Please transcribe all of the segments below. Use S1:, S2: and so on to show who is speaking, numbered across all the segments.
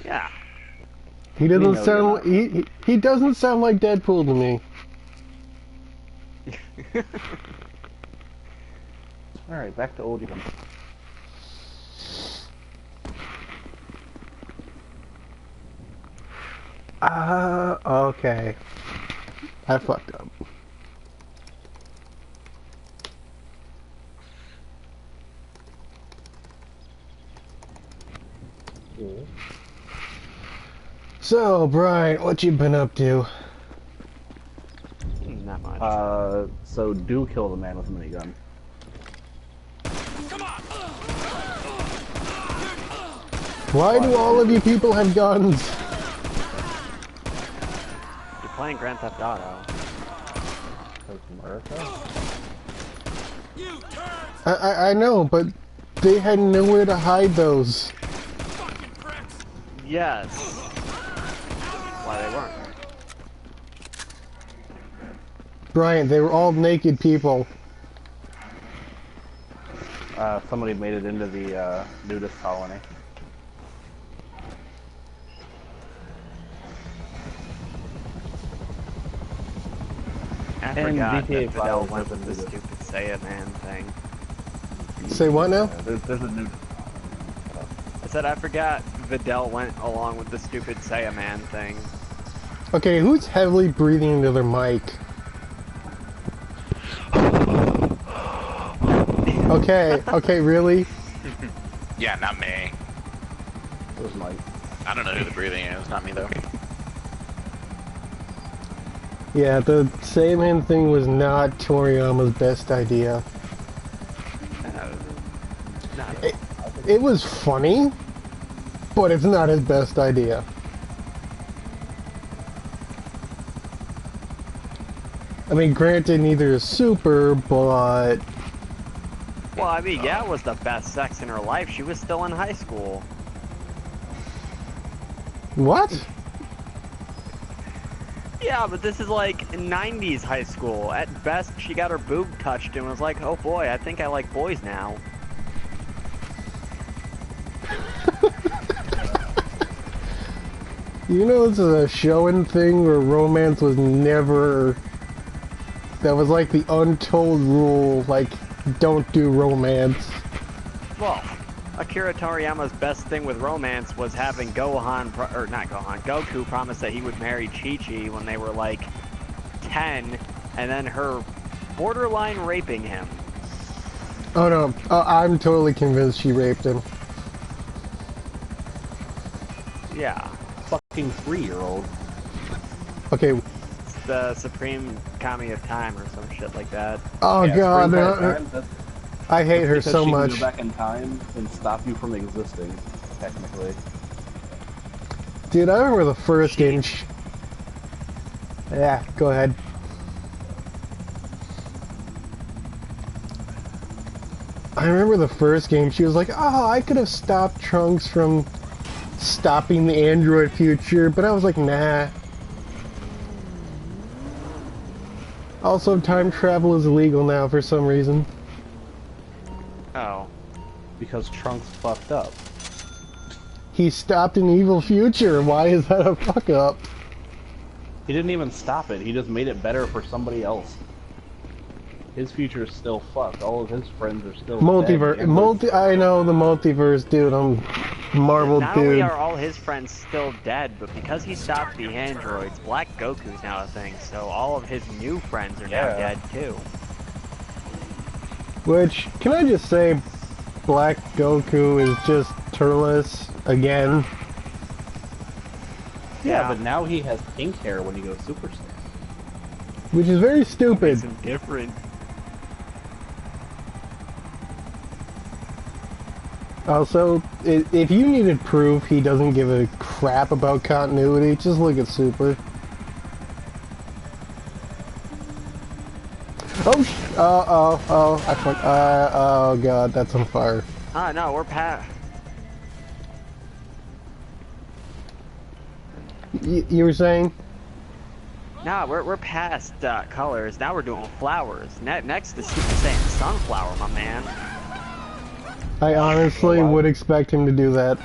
S1: Yeah.
S2: He doesn't sound he doesn't sound like Deadpool to me.
S3: Alright, back to Old Gun.
S2: Okay. I fucked up.
S3: Cool.
S2: So, Brian, what you been up to?
S1: Not much.
S3: So do kill the man with a minigun.
S2: Why do all of you people have guns?
S1: You're playing Grand Theft Auto.
S3: Because America?
S2: I know, but they had nowhere to hide those.
S1: Yes. Why they weren't.
S2: Brian, they were all naked people.
S3: Somebody made it into the nudist colony.
S1: I forgot
S3: GTA
S1: that Vidal
S3: 5
S1: went with the
S3: nudist.
S1: stupid Saiyaman thing.
S2: Say what now?
S3: There's a nudist.
S1: I said I forgot Vidal went along with the stupid Saiyaman thing.
S2: Okay, who's heavily breathing into their mic? Okay, really?
S4: Yeah, not me.
S3: It was Mike.
S4: I don't know who the breathing is. Not me though.
S2: Yeah, the Saiyaman thing was not Toriyama's best idea. It was funny, but it's not his best idea. I mean, granted, neither is Super, but...
S1: Well, I mean, yeah, it was the best sex in her life. She was still in high school.
S2: What?
S1: Yeah, but this is like 90s high school. At best, she got her boob touched and was like, oh boy, I think I like boys now.
S2: You know, this is a showing thing where romance was never... That was like the untold rule, like, don't do romance.
S1: Well, Akira Toriyama's best thing with romance was having Goku promise that he would marry Chi-Chi when they were like 10, and then her borderline raping him.
S2: Oh no, I'm totally convinced she raped him.
S1: Yeah.
S3: Fucking 3-year-old.
S2: Okay.
S1: It's the Supreme Kami of Time or some shit like that.
S2: Oh
S3: Yeah,
S2: god,
S3: that's
S2: I hate her
S3: because
S2: so
S3: she
S2: much.
S3: can go back in time and stop you from existing, technically.
S2: Dude, I remember the first game. Yeah, go ahead. I remember the first game. She was like, "Oh, I could have stopped Trunks from stopping the android future," but I was like, "Nah." Also, time travel is illegal now for some reason.
S1: Oh.
S3: Because Trunks fucked up.
S2: He stopped an evil future. Why is that a fuck up?
S3: He didn't even stop it, he just made it better for somebody else. His future is still fucked. All of his friends are still
S2: Multiverse.
S3: dead.
S2: I know the multiverse, dude. I'm marveled,
S1: Not
S2: dude.
S1: only are all his friends still dead, but because he stopped the androids, Black Goku's now a thing, so all of his new friends are now dead too.
S2: Which, can I just say, Black Goku is just Turles again?
S3: Yeah, but now he has pink hair when he goes Super Saiyan.
S2: Which is very stupid.
S1: Makes him different.
S2: Also, if you needed proof he doesn't give a crap about continuity, just look at Super. Oh god, that's on fire.
S1: Ah, no, we're past.
S2: You were saying?
S1: Nah, we're past colors. Now we're doing flowers. Next is Super Saiyan Sunflower, my man.
S2: I honestly would expect him to do that.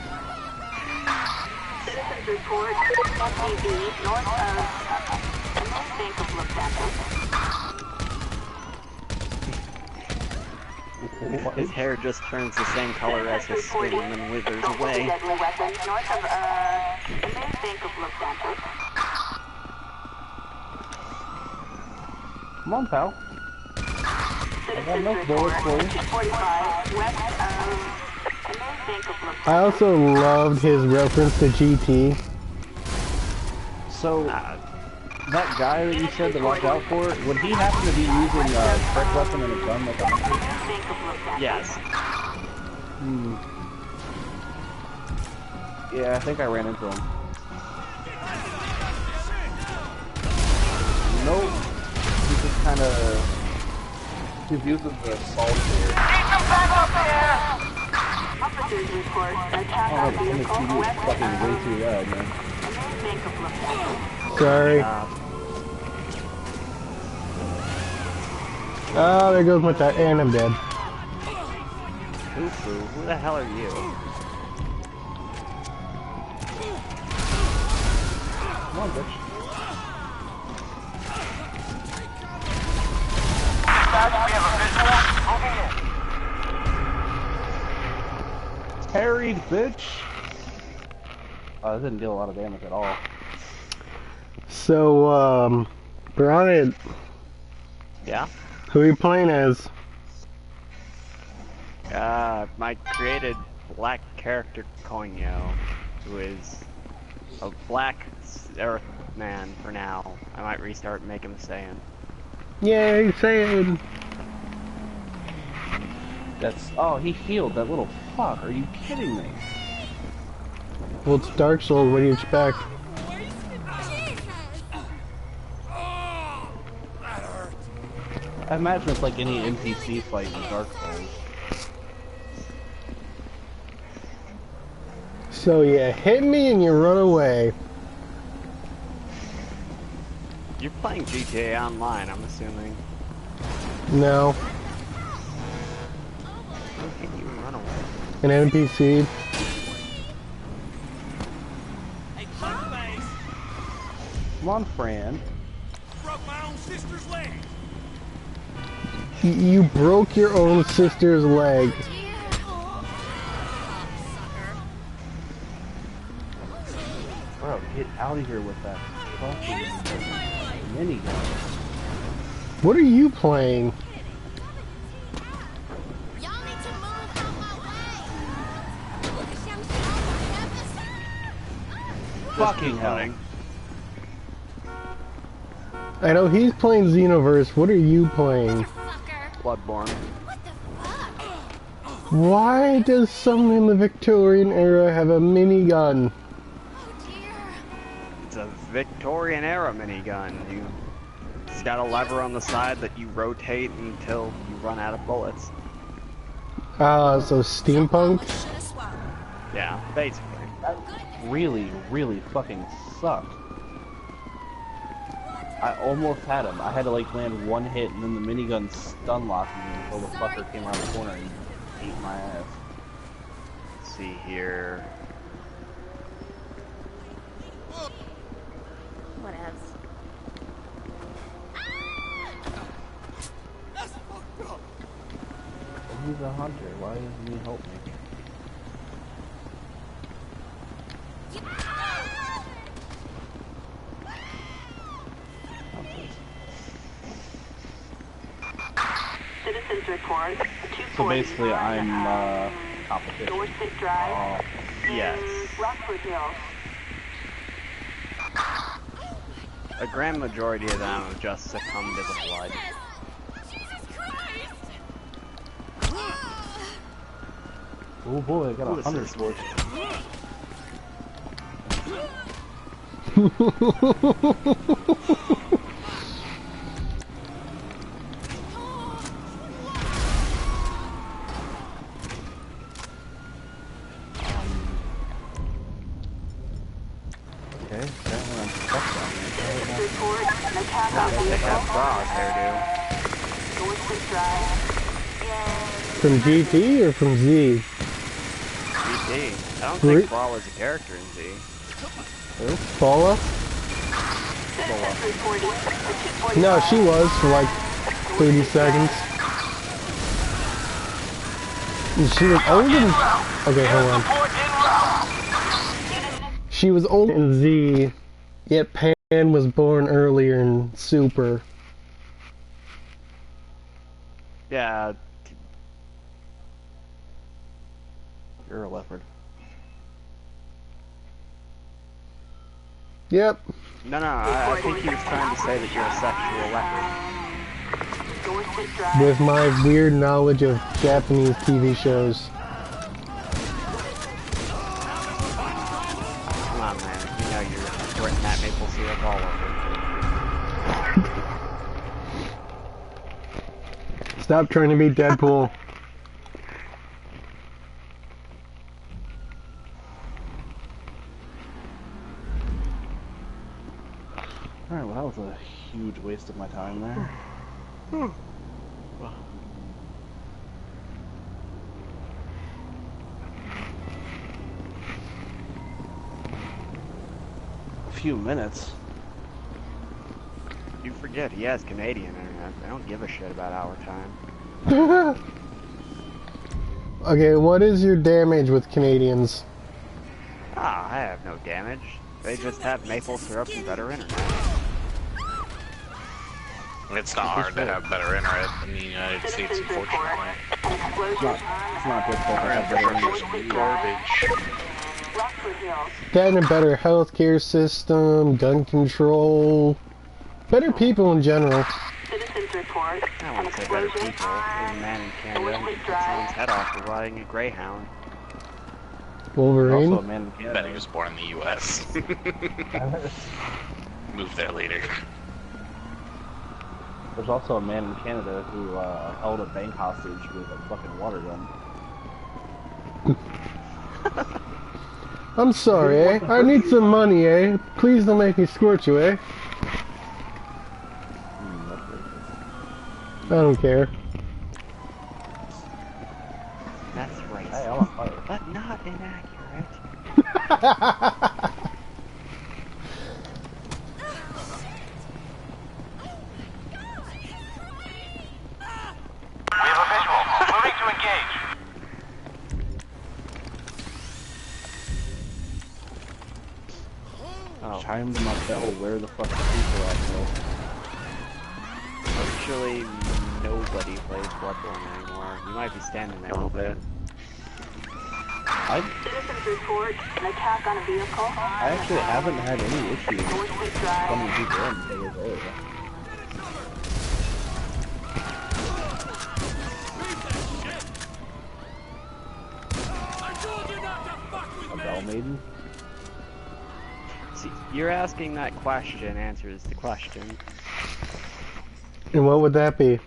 S5: report, SUV north of the main bank of Los Santos.
S1: His hair just turns the same color as his skin and then withers away.
S5: Deadly weapon north of the main bank of Los Santos.
S3: Come on, pal. I got enough bullets for you.
S5: 45 west of the main bank of Los Santos.
S2: I also loved his reference to GT.
S3: So, that guy that you said to watch out for, would he happen to be using a trick weapon and a gun like a hunter?
S1: Yes.
S3: Hmm. Yeah, I think I ran into him. Nope. He's just kind of... He's using the assault here.
S5: Officers report attack
S3: Oh,
S5: on
S3: the
S5: vehicle
S3: TV is
S5: west
S3: fucking way
S5: of
S3: too loud, man.
S5: the main bank of Los Santos.
S2: Sorry. Oh, there goes my that, and I'm dead.
S1: Fufu, who the hell are you?
S3: Come on, bitch.
S6: We have a visual. Moving in.
S3: Parried, bitch! That didn't deal a lot of damage at all.
S2: So, Brian,
S1: Yeah?
S2: who are you playing as?
S1: My created black character Konyo, who is a black earth man for now. I might restart and make him Saiyan.
S2: Yay, saying.
S3: That's... Oh, he healed, that little fuck. Are you kidding me?
S2: Well, it's Dark Souls. What do you expect?
S3: I imagine it's like any NPC fight in Dark Souls.
S2: So you hit me and you run away.
S1: You're playing GTA Online, I'm assuming.
S2: No,
S1: How can you run away?
S2: an NPC.
S3: Come on, Fran.
S6: Broke my own sister's leg.
S2: You broke your own sister's leg.
S3: Bro, get out of here with that fucking minigun.
S2: What are you playing?
S3: Fucking hell.
S2: I know he's playing Xenoverse. What are you playing?
S1: Bloodborne.
S2: Why does someone in the Victorian era have a minigun?
S1: It's a Victorian era minigun. It's got a lever on the side that you rotate until you run out of bullets.
S2: So steampunk?
S1: Yeah, basically.
S3: That really, really fucking sucked. I almost had him. I had to like land one hit and then the minigun stun locked me until the fucker came around the corner and ate my ass.
S1: Let's see here.
S5: Whatevs.
S3: He's a hunter. Why doesn't he help me?
S5: Citizens report.
S3: So basically, I'm competition.
S5: Dorset Drive.
S1: Yes.
S5: Rockford Hills.
S1: A grand majority of them have just succumbed to the blood.
S3: Oh boy, I got
S1: Who
S3: a
S1: is
S3: hunter
S1: this?
S3: torch. Okay, apparently I'm stuck down there.
S5: Report. An attack on
S1: They have
S5: vehicle.
S1: bras hairdo.
S5: Dorset Drive.
S2: From GT or from Z?
S1: GT. I don't
S2: Re-
S1: think Brawl is a character in Z.
S2: Paula?
S5: Citizens reporting the 245.
S2: No, she was for like 30 seconds. And she was old in... Okay, hold on. She was old in Z, yet Pan was born earlier in Super.
S1: Yeah,
S3: You're a leopard.
S2: Yep.
S1: no, I think he was trying to say that you're a sexual leopard.
S5: Dorset Drive.
S2: With my weird knowledge of Japanese TV shows.
S1: Come on, man. You know you're squirting that maple syrup all over.
S2: Stop trying to be Deadpool.
S3: Alright, well that was a huge waste of my time there. A few minutes.
S1: You forget he has Canadian internet. I don't give a shit about our time.
S2: Okay, what is your damage with Canadians?
S1: Ah, I have no damage. They just have maple syrup and better internet.
S4: It's not hard to have better internet in the United States,
S5: Citizens report
S4: unfortunately.
S5: an explosion
S3: It's not difficult to have better internet.
S4: Garbage.
S5: Rockford Hills.
S2: That and a better healthcare system, gun control, better people in general.
S5: Citizens report
S1: I
S5: an
S1: won't say better
S5: explosion
S1: people. There's a man in Canada who took someone's head off for riding a Greyhound.
S2: Wolverine.
S3: Also a man in
S4: Bet he was born in the U.S. Moved there later.
S3: There's also a man in Canada who held a bank hostage with a fucking water gun.
S2: I'm sorry, eh? I need some money, eh? Please don't make me squirt you, eh? I don't care.
S1: That's racist.
S3: Hey, I'm on fire.
S1: But not inaccurate.
S6: We have a visual. Moving to engage.
S1: Oh,
S3: Chimed in my bell where the fuck the people at, bro.
S1: virtually nobody plays Bloodborne anymore. You might be standing there a little bit.
S5: Citizens report an attack on a vehicle.
S3: I actually haven't had any issues
S5: Dorset Drive.
S3: coming people in until this area. A Bell Maiden?
S1: See, you're asking that question answers the question.
S2: And what would that be?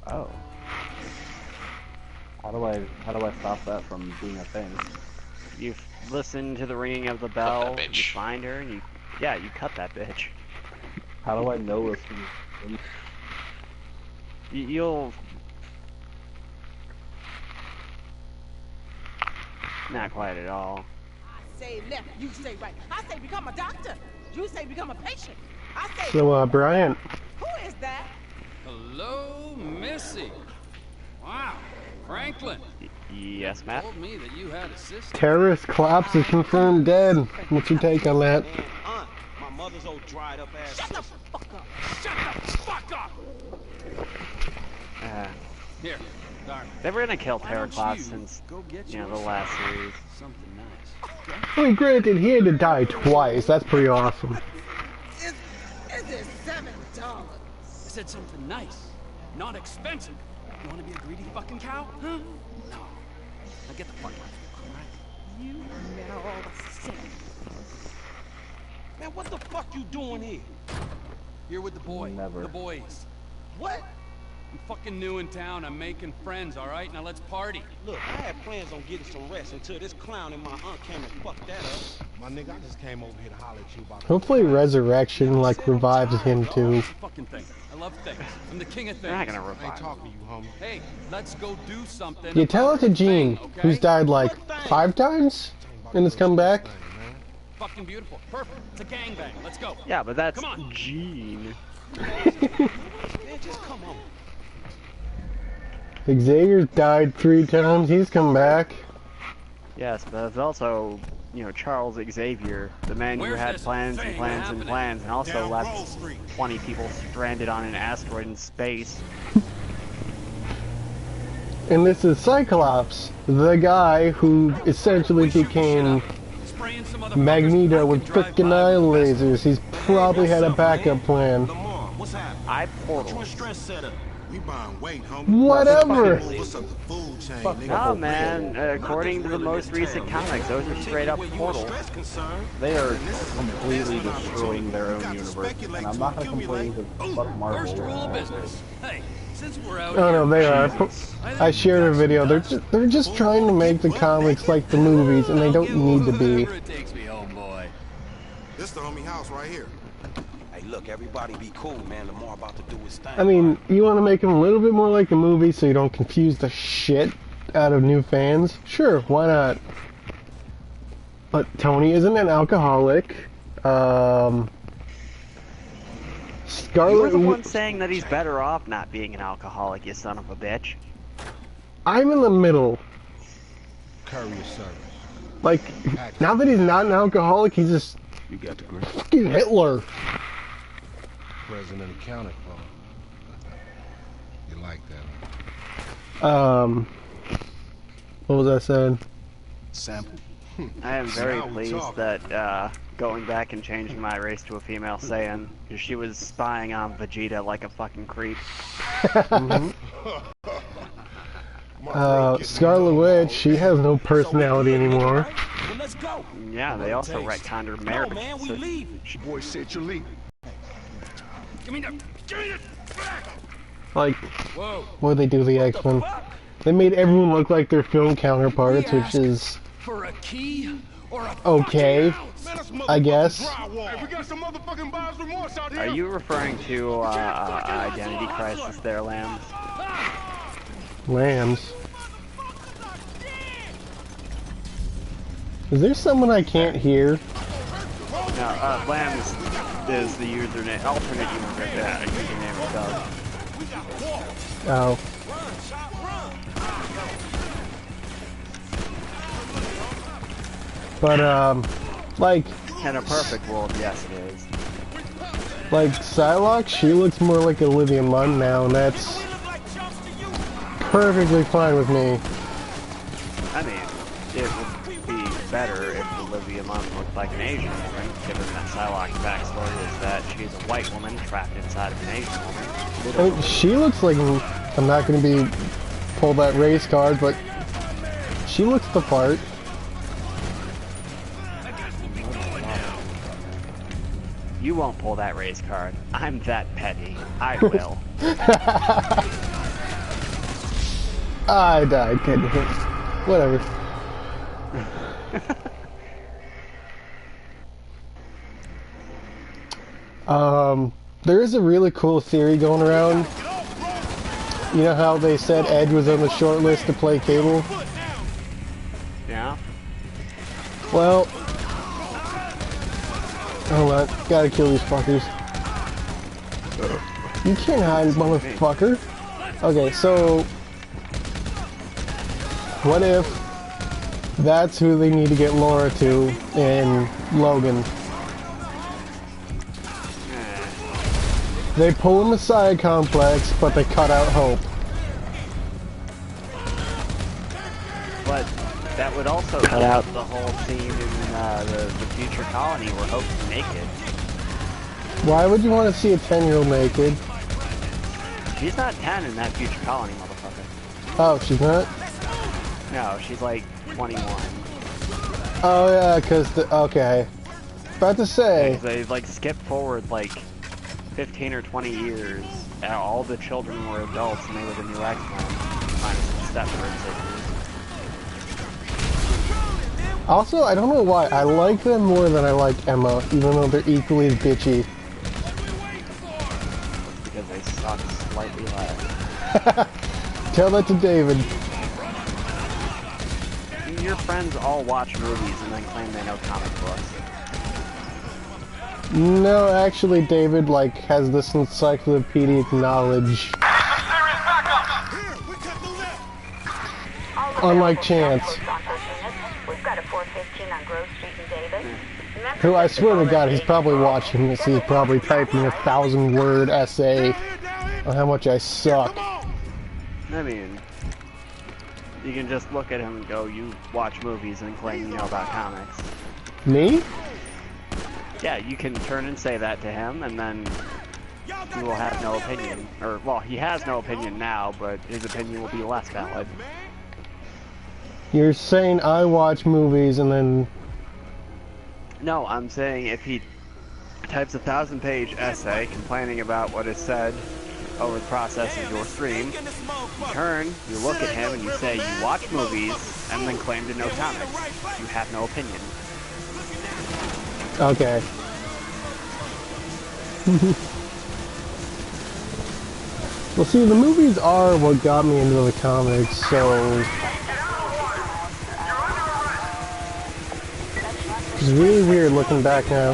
S3: Oh. How do I stop that from being a thing?
S1: You listen to the ringing of the bell,
S4: that
S1: you
S4: bitch.
S1: find her, and you cut that bitch.
S3: How do I know if
S1: You'll not quite at all.
S7: I say left, you say right. I say become a doctor. You say become a patient. I say,
S2: So, Brian,
S7: who is that?
S8: Hello, Missy. Wow, Franklin.
S1: Yes, Matt?
S8: Told me that you had a sister.
S2: terrorist collapse is confirmed dead. What's your take on that?
S6: My mother's old dried up ass.
S7: Shut the fuck up.
S6: Shut the fuck up!
S8: Here, darling.
S1: They were gonna kill
S8: Why don't
S1: Terracloth
S8: you
S1: since,
S8: go get
S1: you know, the
S8: yourself
S1: last series.
S8: something nice.
S2: I mean, granted, he had to die twice. That's pretty awesome.
S7: Is it $7?
S8: I said something nice, not expensive. You want to be a greedy fucking cow? Huh? No. Now get the fuck out. All right?
S7: You know all the shit.
S6: Man, what the fuck you doing here?
S8: Here with the boy.
S3: Never.
S8: The boys.
S6: What?
S8: I'm fucking new in town. I'm making friends, all right? Now let's party.
S9: Look, I had plans on getting some rest until this clown and my aunt came and fucked that up. My nigga, I just came over here to holler at you about...
S2: Hopefully Resurrection, like, revives him, too.
S8: Fucking thing. I love things. I'm the king of things.
S1: They're not gonna
S9: I ain't
S1: revive.
S9: talking to you, homie.
S8: Hey, let's go do something.
S2: You tell it to Gene,
S8: okay?
S2: who's died, like, 5 times in his comeback.
S8: Fucking beautiful. Perfect. It's a gangbang. Let's go.
S1: Yeah, but that's
S8: Come on.
S1: Gene.
S9: Man, just come on.
S2: Xavier's died 3 times, he's come back.
S1: Yes, but it's also, you know, Charles Xavier, the man who
S8: Where's
S1: had
S8: this
S1: plans and
S8: thing
S1: plans and
S8: happening?
S1: plans, and also
S9: Down Grove
S1: left
S9: Street.
S1: 20 people stranded on an asteroid in space.
S2: And this is Cyclops, the guy who essentially became
S8: Spraying some other
S2: Magneto with
S8: fuckers
S2: frickin' eye lasers. He's probably had a backup plan.
S9: Lamar, what's happening?
S1: I
S9: What you
S1: portal.
S9: and Stress set up? We buying weight, homie.
S2: Whatever.
S9: What's up the food chain,
S2: Fuck
S9: nigga?
S1: No, man, according to the most recent comics, those are straight up portals.
S3: They are completely destroying their own universe, and I'm not gonna complain because fuck Marvel.
S8: First rule of business. Hey, since we're out
S2: Oh no,
S8: here,
S2: they are. I shared a video. They're just trying to make the comics like the movies, and they don't need to be.
S8: Wherever it takes me home, boy.
S9: This the homie house right here. Hey, look, everybody be cool, man. Lamar about to do his thing.
S2: I mean, you want to make them a little bit more like the movie, so you don't confuse the shit out of new fans. Sure, why not? But Tony isn't an alcoholic.
S1: You're
S2: Scarlet.
S1: the one saying that he's better off not being an alcoholic, you son of a bitch.
S2: I'm in the middle.
S9: Courier service.
S2: Like, now that he's not an alcoholic, he's just
S9: You got the grip.
S2: fucking Hitler.
S9: President accounted for. You like that?
S2: What was I saying?
S9: Sample.
S1: I am very
S9: Now we
S1: pleased
S9: talk.
S1: that going back and changing my race to a female Saiyan, because she was spying on Vegeta like a fucking creep.
S2: Scarlet Witch, she has no personality anymore.
S9: Well, let's go.
S1: Yeah, they also retconned her
S9: No,
S1: marriage.
S9: man, we
S1: so
S9: leaving. Boy said you're leaving.
S8: Give me the back.
S2: Like,
S8: Whoa.
S2: what they do to the X-Men? They made everyone look like their film counterparts, which is
S8: For a key or a
S2: okay,
S8: fucking
S2: I guess.
S9: Hey, we got some motherfucking buyer's remorse out
S1: Are you referring to Identity Crisis there, Lambs?
S2: Lambs. Is there someone I can't hear?
S1: No, Lambs is the username, alternate username of Doug.
S2: Oh. But, like,
S1: In a perfect world, yes it is.
S2: like Psylocke, she looks more like Olivia Munn now, and that's perfectly fine with me.
S1: I mean, it would be better if Olivia Munn looked like an Asian woman, given that Psylocke's backstory is that she's a white woman trapped inside of an Asian woman.
S2: I mean, she looks like, I'm not going to pull that race card, but she looks the part.
S1: You won't pull that race card. I'm that petty. I will.
S2: I died, kidding. Whatever. There is a really cool theory going around. You know how they said Edge was on the short list to play Cable?
S1: Yeah?
S2: Well, hold on, gotta kill these fuckers. You can't hide, motherfucker. Okay, so what if that's who they need to get Laura to in Logan? They pull a Messiah complex, but they cut out Hope.
S1: But that would also cut out the whole scene in the future colony where Hope's naked.
S2: Why would you want to see a 10-year-old naked?
S1: She's not 10 in that future colony, motherfucker.
S2: Oh, she's not?
S1: No, she's like 21.
S2: Oh yeah, okay. About to say,
S1: They like skip forward like 15 or 20 years all the children were adults and they were the new X-Men, minus the Stepford sisters.
S2: Also, I don't know why, I like them more than I like Emma, even though they're equally as bitchy.
S1: Because they suck slightly less.
S2: Tell that to David.
S1: Your friends all watch movies and then claim they know comic books.
S2: No, actually, David, like, has this encyclopedic knowledge. Unlike Chance.
S5: We've got a 415 on Grove Street in Davis.
S2: Who, I swear to God, he's probably watching this. He's probably typing a 1,000-word essay on how much I suck.
S1: I mean, you can just look at him and go, you watch movies and claim you know about comics.
S2: Me?
S1: Yeah, you can turn and say that to him, and then he will have no opinion. Or, well, he has no opinion now, but his opinion will be less valid.
S2: You're saying I watch movies and then...
S1: No, I'm saying if he types a 1,000-page essay complaining about what is said over the process of your stream, you turn, you look at him, and you say you watch movies, and then claim to know comics. You have no opinion.
S2: Okay. Well, see, the movies are what got me into the comics, so... It's really weird looking back now.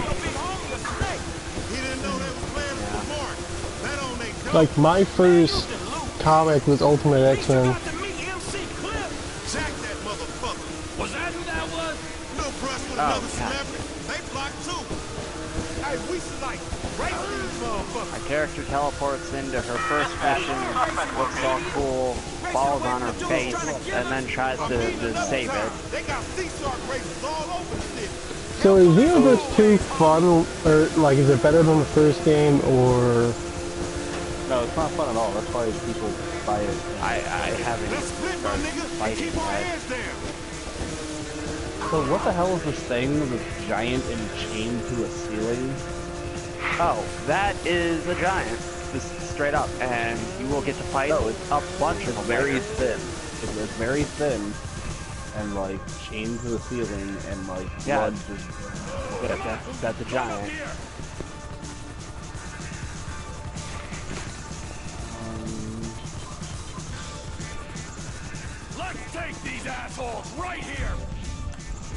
S2: Like, my first comic was Ultimate X-Men.
S9: Was that who that was? No brush with another celebrity. They blocked too. Hey, we like right these motherfuckers.
S1: Our character teleports into her first mission, looks all cool, falls on her face, and then tries to save it.
S9: They got sea shark races all over the city.
S2: So is Xenoverse 2 fun, or, like, is it better than the first game, or...
S3: No, it's not fun at all. That's why people buy it.
S1: I haven't
S9: Let's split, my
S1: started
S9: nigga, and
S1: fighting
S9: keep our
S1: yet.
S9: hands down.
S3: So what the hell is this thing that's giant and chained to a ceiling?
S1: Oh, that is a giant, just straight up, and you will get to fight a bunch of
S3: Very
S1: them.
S3: thin. It's very thin, and like chained to the ceiling, and like
S1: Yeah.
S3: blood just.
S1: That's a giant.
S8: Let's take these assholes right here.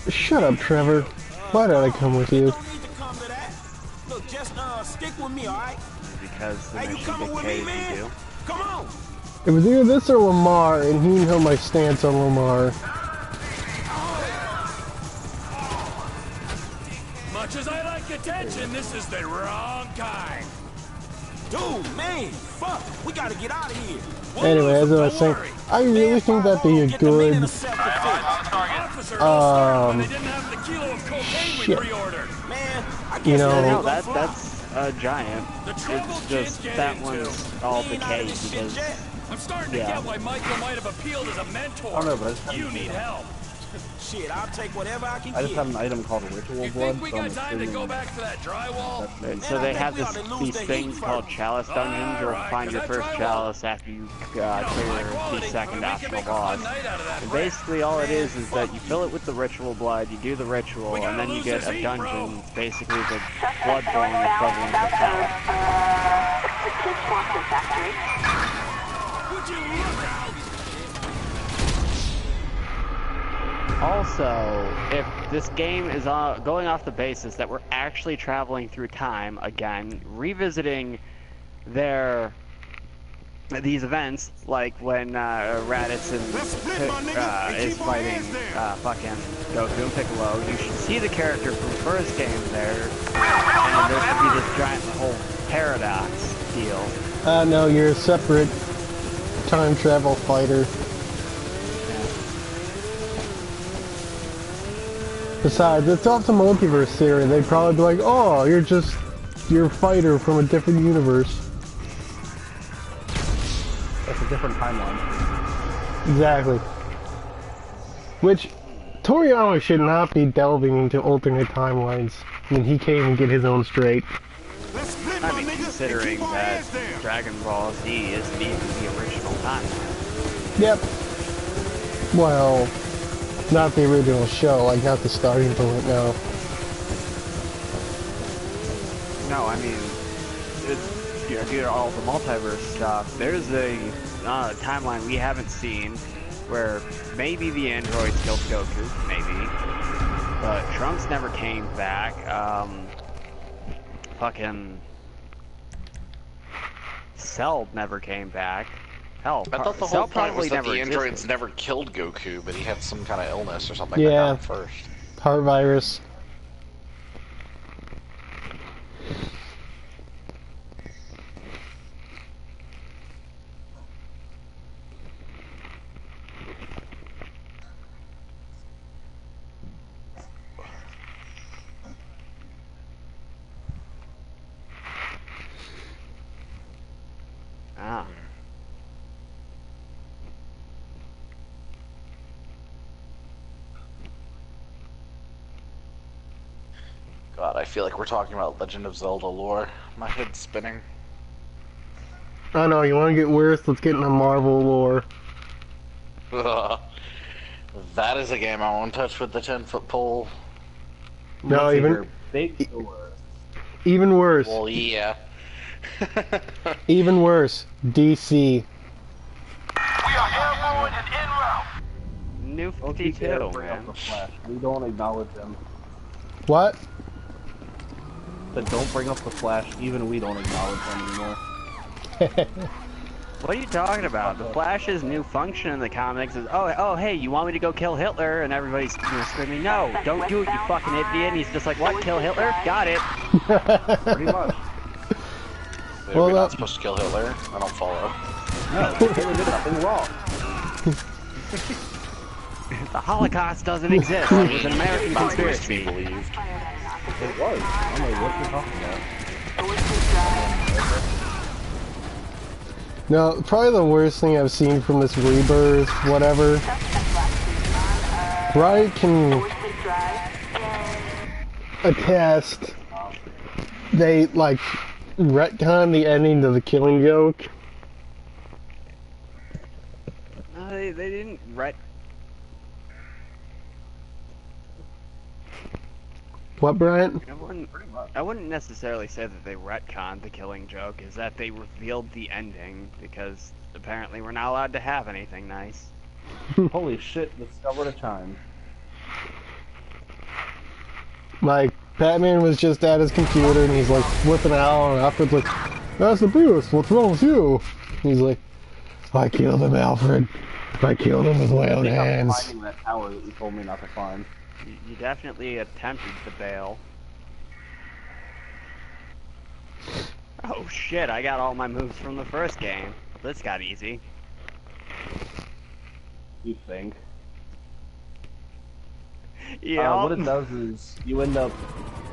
S2: Shut up, Trevor. Why did I come with you?
S9: Don't need to come to that. Look, just stick with me, all right?
S1: Because the
S9: Hey, you
S1: mission
S9: coming with me,
S1: dictates you
S9: man?
S1: do.
S9: Come on.
S2: It was either this or Lamar, and he know my stance on Lamar.
S8: Much as I like attention, this is the wrong kind.
S9: Dude, man, fuck. We gotta get out of here.
S2: Anyway, as I was saying, I really think that'd be a good,
S8: Officer, when they didn't have the kilo of cocaine we
S2: shit.
S8: pre-ordered.
S9: Man, I
S2: You
S9: guess
S2: know-
S9: that
S1: No,
S9: ain't gonna fly.
S1: that's a giant.
S8: The trouble
S1: It's
S8: kids
S1: just
S8: get
S1: that
S8: into.
S1: one's all
S9: We ain't out of
S1: decayed
S9: this shit
S1: because
S9: yet.
S8: I'm starting to
S1: Yeah.
S8: get why Michael might have appealed as a mentor.
S3: I don't know, but I just
S8: You
S3: haven't
S8: need
S3: seen it.
S8: help.
S9: Shit, I'll take whatever I can
S3: I just
S9: get.
S3: have an item called Ritual
S8: You
S3: Blood.
S8: think we
S3: so I'm
S8: got time to
S3: assuming
S8: go back to that drywall?
S3: that's
S1: so
S9: I
S1: they
S9: think
S1: have
S9: we ought to lose
S1: these
S9: the heat
S1: things called
S9: first.
S1: chalice dungeons. You'll
S8: Alright,
S1: find your
S8: 'cause that
S1: first
S8: drywall-
S1: chalice after you clear
S8: High
S1: the
S8: quality.
S1: second
S8: We can
S1: optional
S8: make a
S1: boss.
S8: fun night out of that
S1: And
S8: brick.
S1: basically all it is that you fill it with the ritual blood, you do the ritual,
S8: We
S1: and
S8: gotta
S1: then you
S8: lose
S1: get
S8: this
S1: a
S8: heat,
S1: dungeon,
S8: bro.
S1: basically the
S5: Suspect
S1: Bloodborne equivalent of hell.
S5: The Kid Swanson factory.
S8: Would you look out?
S1: Also, if this game is going off the basis that we're actually traveling through time, again, revisiting these events, like when Raditz is fighting fucking Goku and Piccolo, you should see the character from the first game there, and there should be this giant whole paradox deal.
S2: No, you're a separate time travel fighter. Besides, it's off the multiverse theory. They'd probably be like, oh, you're a fighter from a different universe.
S3: a different timeline.
S2: Exactly. Which, Toriyama should not be delving into alternate timelines. I mean, he can't even get his own straight.
S9: Let's split,
S1: I
S9: my
S1: mean,
S9: nigga,
S1: considering that Dragon Ball Z isn't even the original timeline.
S2: Yep. Well, not the original show, like not the starting point, no.
S1: No, I mean, it's, you know, due to all the multiverse stuff, there's a timeline we haven't seen where maybe the androids killed Goku, maybe, but Trunks never came back. Fucking Cell never came back. Hell,
S4: I thought the
S1: Cell
S4: whole point was
S1: probably
S4: that
S1: never
S4: the androids
S1: existed.
S4: never killed Goku, but he had some kind of illness or something
S2: Yeah.
S4: like that first.
S2: Heart virus.
S1: Ah.
S4: God, I feel like we're talking about Legend of Zelda lore. My head's spinning.
S2: I know, you want to get worse? Let's get into Marvel lore.
S4: That is a game I won't touch with the 10-foot pole.
S2: No,
S3: Let's see,
S2: even
S3: they're big or worse.
S2: even worse.
S4: Well, yeah.
S2: Even worse. DC.
S6: We are airborne and en route.
S1: New
S3: Don't you dare
S1: 52,
S3: bring up
S1: man.
S3: the Flash. We don't acknowledge him.
S2: What?
S3: But don't bring up the Flash. Even we don't acknowledge him anymore.
S1: What are you talking about? The Flash's new function in the comics is, oh, hey, you want me to go kill Hitler? And everybody's screaming, no, don't do it, you fucking idiot. And he's just like, what, kill Hitler? Got it.
S3: Pretty much.
S2: Well,
S4: We're not supposed to kill Hitler. I don't follow.
S3: No, Hitler did nothing wrong.
S1: The Holocaust doesn't exist. It was an American
S4: Not supposed to
S1: conspiracy.
S4: be believed.
S3: It was. I don't know what you're talking about.
S2: No, probably the worst thing I've seen from this rebirth, whatever. Riot can attest they, like, retcon the ending to the Killing Joke.
S1: No, they didn't
S2: What, Bryant?
S1: I wouldn't necessarily say that they retconned the Killing Joke, is that they revealed the ending, because apparently we're not allowed to have anything nice.
S3: Holy shit, discovered a chime.
S2: Like, Batman was just at his computer and he's like flipping out, and Alfred's like, "That's the Bruce, what's wrong with you?" And he's like, "I killed him, Alfred. I killed him with my own
S3: I think I'm
S2: hands."
S3: finding that tower that you told me not to find.
S1: You definitely attempted to bail. Oh shit, I got all my moves from the first game. This got easy.
S3: You think?
S1: Yeah.
S3: What it does is you end up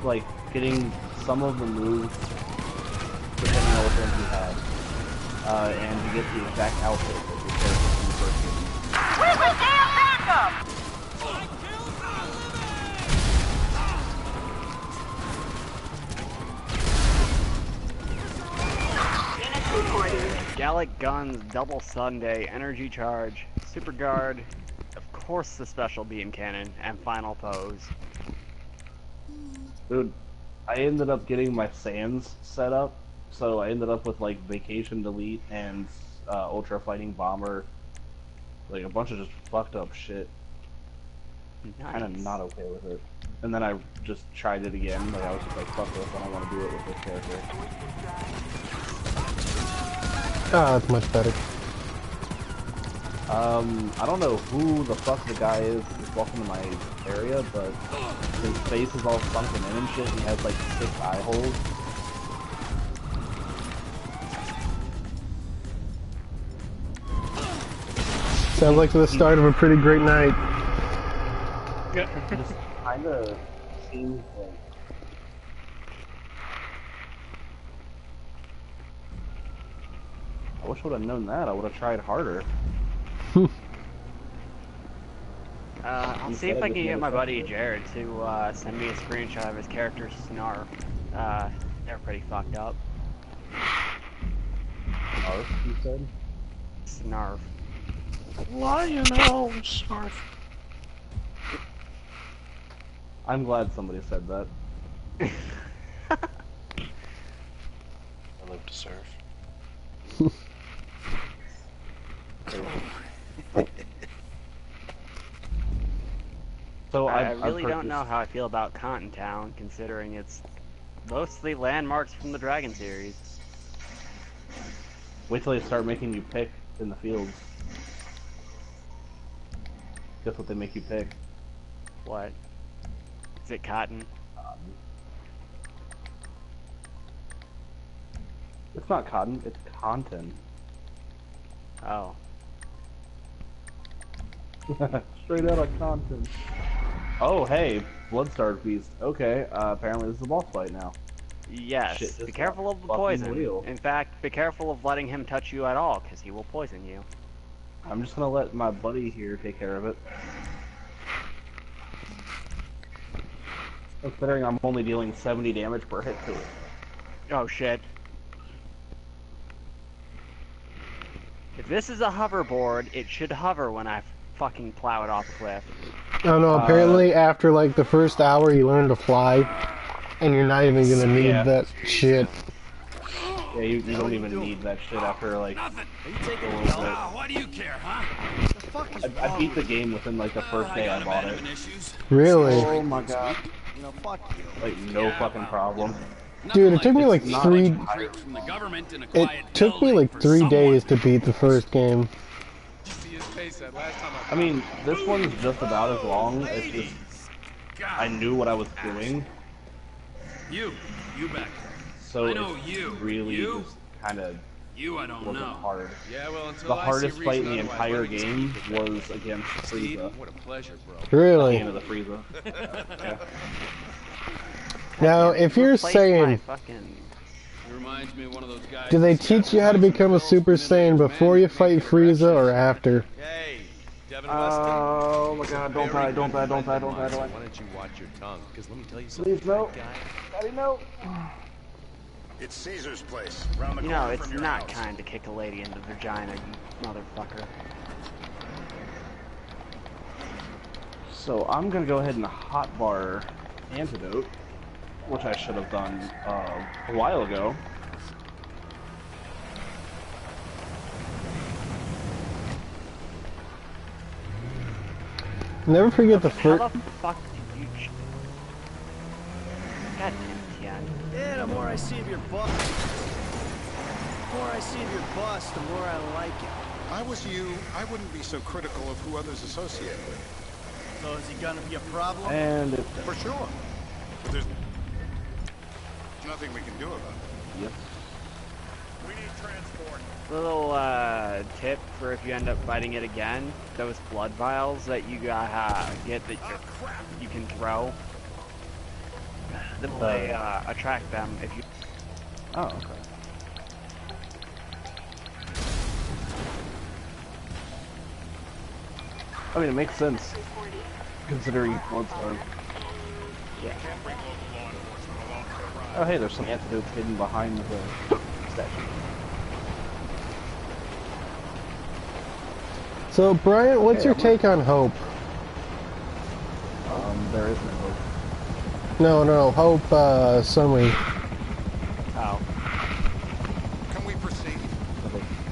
S3: like getting some of the moves depending on which ones you have, and you get the exact outfit that your character from the first game.
S6: Where's the damn backup?
S5: Units reporting.
S1: Gallic Guns, Double Sunday, Energy Charge, Super Guard, of course the Special Beam Cannon, and Final Pose.
S3: Dude, I ended up getting my Sands set up, so I ended up with like Vacation Delete and Ultra Fighting Bomber, like a bunch of just fucked up shit. Kind of not okay with it. And then I just tried it again, like I was just like, fuck this, I don't want to do it with this character.
S2: Ah, that's much better.
S3: I don't know who the fuck the guy is who's walking to my area, but his face is all sunken in and shit, and he has like 6 eye holes.
S2: Sounds like the start of a pretty great night.
S3: Just kinda seems like... I wish I would have known that, I would have tried harder.
S1: I'll see if I can get my buddy Jared to send me a screenshot of his character's snarf. They're pretty fucked up.
S3: Snarf, you said?
S1: Snarf.
S4: Lionel Snarf.
S3: I'm glad somebody said that.
S4: I live to serve.
S3: So
S1: I
S3: I've
S1: really
S3: heard
S1: don't
S3: this-
S1: know how I feel about Cotton Town, considering it's mostly landmarks from the Dragon series.
S3: Wait till they start making you pick in the fields. Guess what they make you pick?
S1: What? Is it cotton?
S3: It's not cotton, it's conton.
S1: Oh.
S3: Straight out of conton. Oh, hey, Bloodstar Beast. Okay, apparently this is a boss fight now.
S1: Yes,
S3: Shit,
S1: be
S3: this
S1: careful of the
S3: fucking
S1: poison.
S3: wheel.
S1: In fact, be careful of letting him touch you at all, because he will poison you.
S3: I'm just gonna let my buddy here take care of it. Considering I'm only dealing 70 damage per hit to it.
S1: Oh shit. If this is a hoverboard, it should hover when I fucking plow it off a cliff.
S2: I don't know, apparently after like the first hour you learn to fly, and you're not even gonna need that shit.
S3: Yeah, you don't even need that shit after like
S8: Nothing.
S3: a little bit.
S8: Why do you care, huh? The fuck is
S3: I beat the game within like the first day I bought it.
S8: abandonment issues.
S2: Really?
S3: Oh my god.
S8: You know, fuck you.
S3: Like no fucking problem.
S2: Dude, it took me like
S3: not
S2: three.
S8: Tricks from the government in a
S2: It
S8: quiet
S2: took me
S8: building
S2: like
S8: for
S2: 3
S8: someone.
S2: days to beat the first game.
S3: I mean, this one's just about as long. It's just I knew what I was doing,
S8: You back.
S3: so
S8: I know
S3: it's
S8: you.
S3: really
S8: You?
S3: just kind of
S8: You, I don't
S3: wasn't
S8: know.
S3: hard.
S8: Yeah, well, until
S3: The
S8: I
S3: hardest
S8: see
S3: fight in the
S8: reason
S3: entire
S8: otherwise, let me
S3: game
S8: keep it.
S3: was against Frieza.
S8: What a pleasure, bro.
S3: At the
S2: Really?
S3: end of the Frieza. Yeah.
S2: Now, if you're
S1: Replace my
S2: saying,
S1: fucking...
S8: It reminds me of one of those guys.
S2: do they teach you how to become a Super Saiyan before you fight Frieza or after?
S10: Hey, Devin
S3: Oh my god, don't die, don't die, don't die, don't die, don't die.
S10: Why don't you watch your tongue? Because let me tell you something.
S3: Please, no.
S10: guy.
S3: Daddy, no.
S9: It's Caesar's place, round the
S1: You
S9: corner
S1: know, it's
S9: from your
S1: not
S9: house.
S1: kind to kick a lady in the vagina, you motherfucker.
S3: So I'm gonna go ahead and hotbar Antidote, which I should have done a while ago.
S2: Never forget the
S1: How
S2: first.
S1: the fuck did you... God damn, Tian.
S11: Yeah, the more I see of your bust, the more I like it.
S9: If I was you, I wouldn't be so critical of who others associate with.
S11: So is he gonna be a problem?
S3: And it's
S9: For sure. But there's nothing we can do about it.
S3: Yep.
S9: We need transport.
S1: Little tip for if you end up fighting it again, those blood vials that you get that you can throw, they attract them if you...
S3: Oh, okay. I mean, it makes sense, considering Bloodstar.
S1: Yeah.
S3: Oh, hey, there's some antidotes hidden behind the statue.
S2: So, Brian, what's your take on Hope?
S3: There is no hope.
S2: No, Hope, summary.
S1: Oh.
S9: Can we proceed?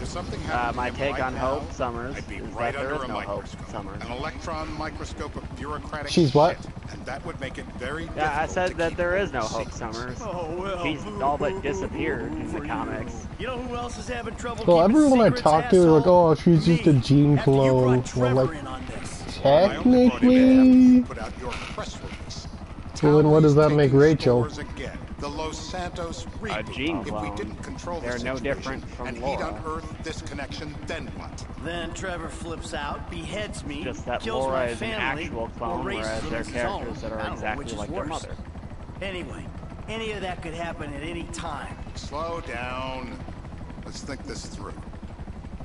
S9: If something happened
S1: My
S9: to him
S1: take
S9: right
S1: on
S9: now,
S1: Hope Summers
S9: I'd be
S1: is
S9: right
S1: that there
S9: under
S1: is
S9: a
S1: no Hope
S9: microscope.
S1: Summers.
S9: An electron microscope of bureaucratic
S2: She's what?
S9: shit, and that would make it very
S1: Yeah, I
S9: difficult
S1: said
S9: to
S1: that
S9: keep
S1: there is
S9: all
S1: no
S9: the
S1: Hope
S9: secrets.
S1: Summers.
S11: Oh, well,
S1: He's all but disappeared in the comics.
S11: You know who else is having trouble
S2: Well,
S11: keeping
S2: everyone I
S11: secrets,
S2: talk to is like,
S11: asshole?
S2: oh, she's just a
S11: Me.
S2: gene
S11: After you
S2: clone.
S11: brought
S2: I'm
S11: Trevor
S2: like,
S11: in on this.
S9: I only brought in
S2: technically.
S9: evidence to put out your press release.
S2: Well, then what does that make
S9: Taking
S2: Rachel?
S9: scores again. The Los Santos reboot.
S1: gene
S9: If we
S1: clone.
S9: didn't control the
S1: They're no
S9: situation
S1: different from
S9: and
S1: Laura.
S9: he'd unearthed this connection, then what?
S11: Then Trevor flips out, beheads me,
S1: Just that
S11: kills
S1: Laura
S11: my
S1: is an
S11: family,
S1: actual
S11: or
S1: clone,
S11: raises
S1: whereas
S11: them
S1: they're
S11: as his
S1: characters
S11: own.
S1: that
S11: I
S1: are
S11: don't know
S1: exactly
S11: which is
S1: like their
S11: worse.
S1: mother.
S11: Anyway, any of that could happen at any time.
S9: Slow down. Let's think this through.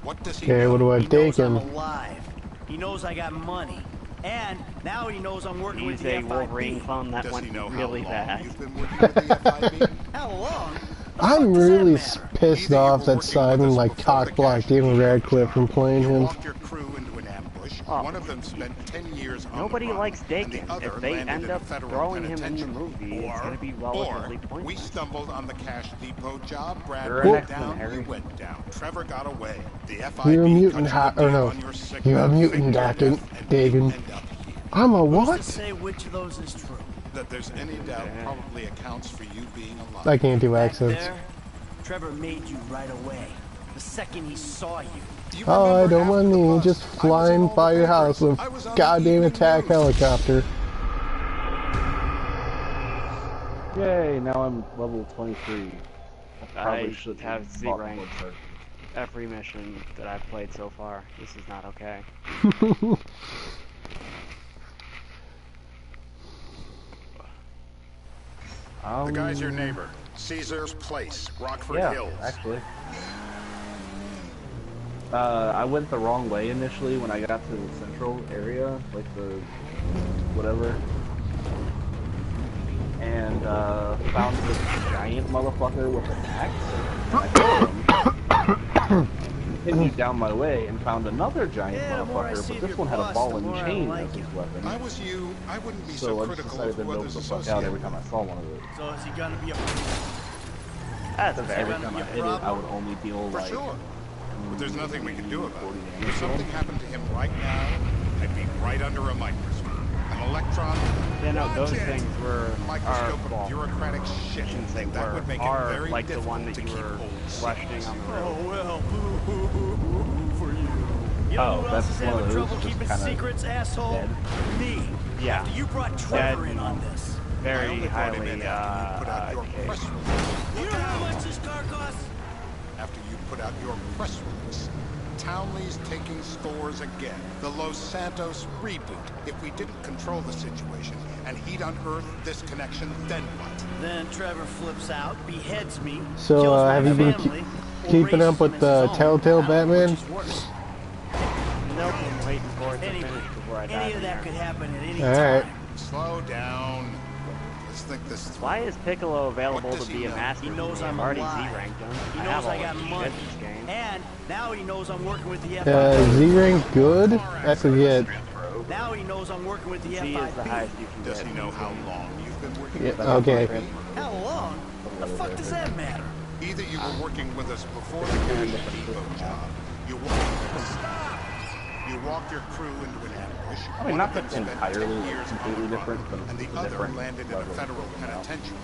S9: What does he
S2: Okay,
S9: know?
S2: what do I
S11: He
S2: take
S11: knows I'm
S2: him?
S11: alive. He knows I got money. And now he knows I'm working with
S1: He's
S11: the
S1: a Wolverine
S11: FIB.
S1: clone that
S9: Does he
S1: went
S9: know
S1: really
S9: how long
S1: bad.
S9: you've been working with the FIB?
S11: How long?
S2: I'm really pissed off that Simon like cock blocked Daniel Radcliffe from playing him.
S9: Walk your crew into an ambush.
S1: Oh.
S9: One of them spent 10 years on
S1: Nobody
S9: the run,
S1: likes
S9: and
S1: Dakin.
S9: the other
S1: If they
S9: landed
S1: end
S9: in a
S1: up
S9: federal
S1: throwing him in the
S9: penitentiary.
S1: movie, it's going to be relatively pointless.
S9: We stumbled on the cash depot job. Brad
S1: You're an
S9: went
S1: X-Men,
S9: down.
S1: Harry.
S9: You went down. Trevor got away. The FIB
S2: You're a mutant,
S9: cut you
S2: or
S9: a deal
S2: no,
S9: on your sick
S2: you're a
S9: bed,
S2: mutant,
S9: faked your
S2: Dakin.
S9: death, and
S2: Dakin.
S9: you end up here.
S2: I'm a
S11: Who's to
S2: what?
S11: say which of those is true?
S9: That there's any doubt probably accounts for you being alive.
S2: I can't do
S11: Back
S2: accents.
S11: there, Trevor made you right away. The second he saw you.
S9: You
S2: Oh, I
S9: remember
S2: don't
S9: after
S2: want
S9: the
S2: me
S9: bust,
S2: just
S9: I was in
S2: flying
S9: all
S2: by
S9: the
S2: your house
S9: papers.
S2: with
S9: I was on the
S2: goddamn
S9: evening
S2: attack
S9: news.
S2: helicopter.
S3: Yay, now I'm level 23.
S1: I have Z rank every mission that I've played so far. This is not okay.
S9: The guy's your neighbor. Caesar's Place, Rockford
S3: Yeah,
S9: Hills.
S3: actually. I went the wrong way initially when I got to the central area, like the whatever, and found this giant motherfucker with an axe. And I killed him. Continued down my way and found another giant motherfucker, but this one had a ball and chain as his weapon.
S9: If I was you, I wouldn't be
S3: So
S9: so
S3: I just
S9: critical
S3: decided
S9: of
S3: to nope
S9: whoever's
S3: the fuck out
S9: associated
S3: every time I saw one of those.
S11: So is he gonna be a
S1: That's
S3: Every
S1: fair.
S3: time I hit it, I would only deal
S9: For
S3: like.
S9: sure. But there's nothing we can do about
S3: 40
S9: it.
S3: damage
S9: If something happened to him right now, I'd be right under a microscope. An electron.
S1: Yeah, no, those
S9: Watch it.
S1: things were
S9: Microscope
S1: well,
S9: of bureaucratic shit.
S1: I shouldn't say
S9: that
S1: were,
S9: would make it
S1: are
S9: very
S1: like the
S9: difficult
S1: one that
S9: to
S1: you
S9: keep
S1: were
S9: old
S1: questioning on the road.
S11: well, boo for you. You know
S3: Oh,
S11: who
S3: that's
S11: else is
S3: one of
S11: having
S3: those
S11: trouble
S3: just
S11: keeping
S3: kinda
S11: secrets, asshole?
S3: dead.
S11: Me.
S1: Yeah.
S11: After you brought Trevor in on this.
S9: I
S1: Very
S9: only brought him
S1: highly
S9: in after you put out your
S1: caged.
S9: press release.
S11: You know how much this car costs?
S9: After you put out your press release. Townley's taking stores again. The Los Santos reboot. If we didn't control the situation and he'd unearthed this connection, then what?
S11: Then Trevor flips out, beheads me,
S2: So,
S11: kills my
S2: have you been
S11: family, or
S2: keeping
S11: raises
S2: up with
S11: him as
S2: the
S11: his own.
S2: Telltale
S11: Now,
S2: Batman?
S11: which is worse?
S1: Nope, I'm waiting for it to
S11: Any,
S1: finish before I dive
S11: any
S1: in
S11: of that
S1: there.
S11: could happen at any
S2: Alright.
S11: time.
S9: Slow down. Let's think this through.
S1: Why is Piccolo available
S9: What does
S1: to
S9: he
S1: be a
S9: know?
S1: master?
S11: He knows
S1: I've
S11: I'm
S1: already
S11: alive.
S1: Z-ranked him.
S11: He
S1: I
S11: knows
S1: have all
S11: I got
S1: this
S11: money.
S1: shit in this game.
S11: And now he knows I'm working with the FIB.
S2: Z-rank good? I forget.
S11: Now he knows I'm working with the
S1: Z is the
S11: FIB.
S1: highest you can
S9: Does
S1: get.
S9: he know how long you've been working
S2: Yeah,
S9: with us?
S2: okay.
S11: How long? The fuck does that matter?
S9: Either you were working with us before the Cash Depot job, you walked your crew into an ambush.
S3: I mean,
S9: one
S3: not
S9: of them
S3: that
S9: spent
S3: entirely
S9: 10 years on
S3: completely
S9: the run,
S3: different, but
S9: and
S3: it's
S9: the
S3: a
S9: other
S3: different
S9: landed in a
S3: level,
S9: federal
S3: you know?
S9: penitentiary.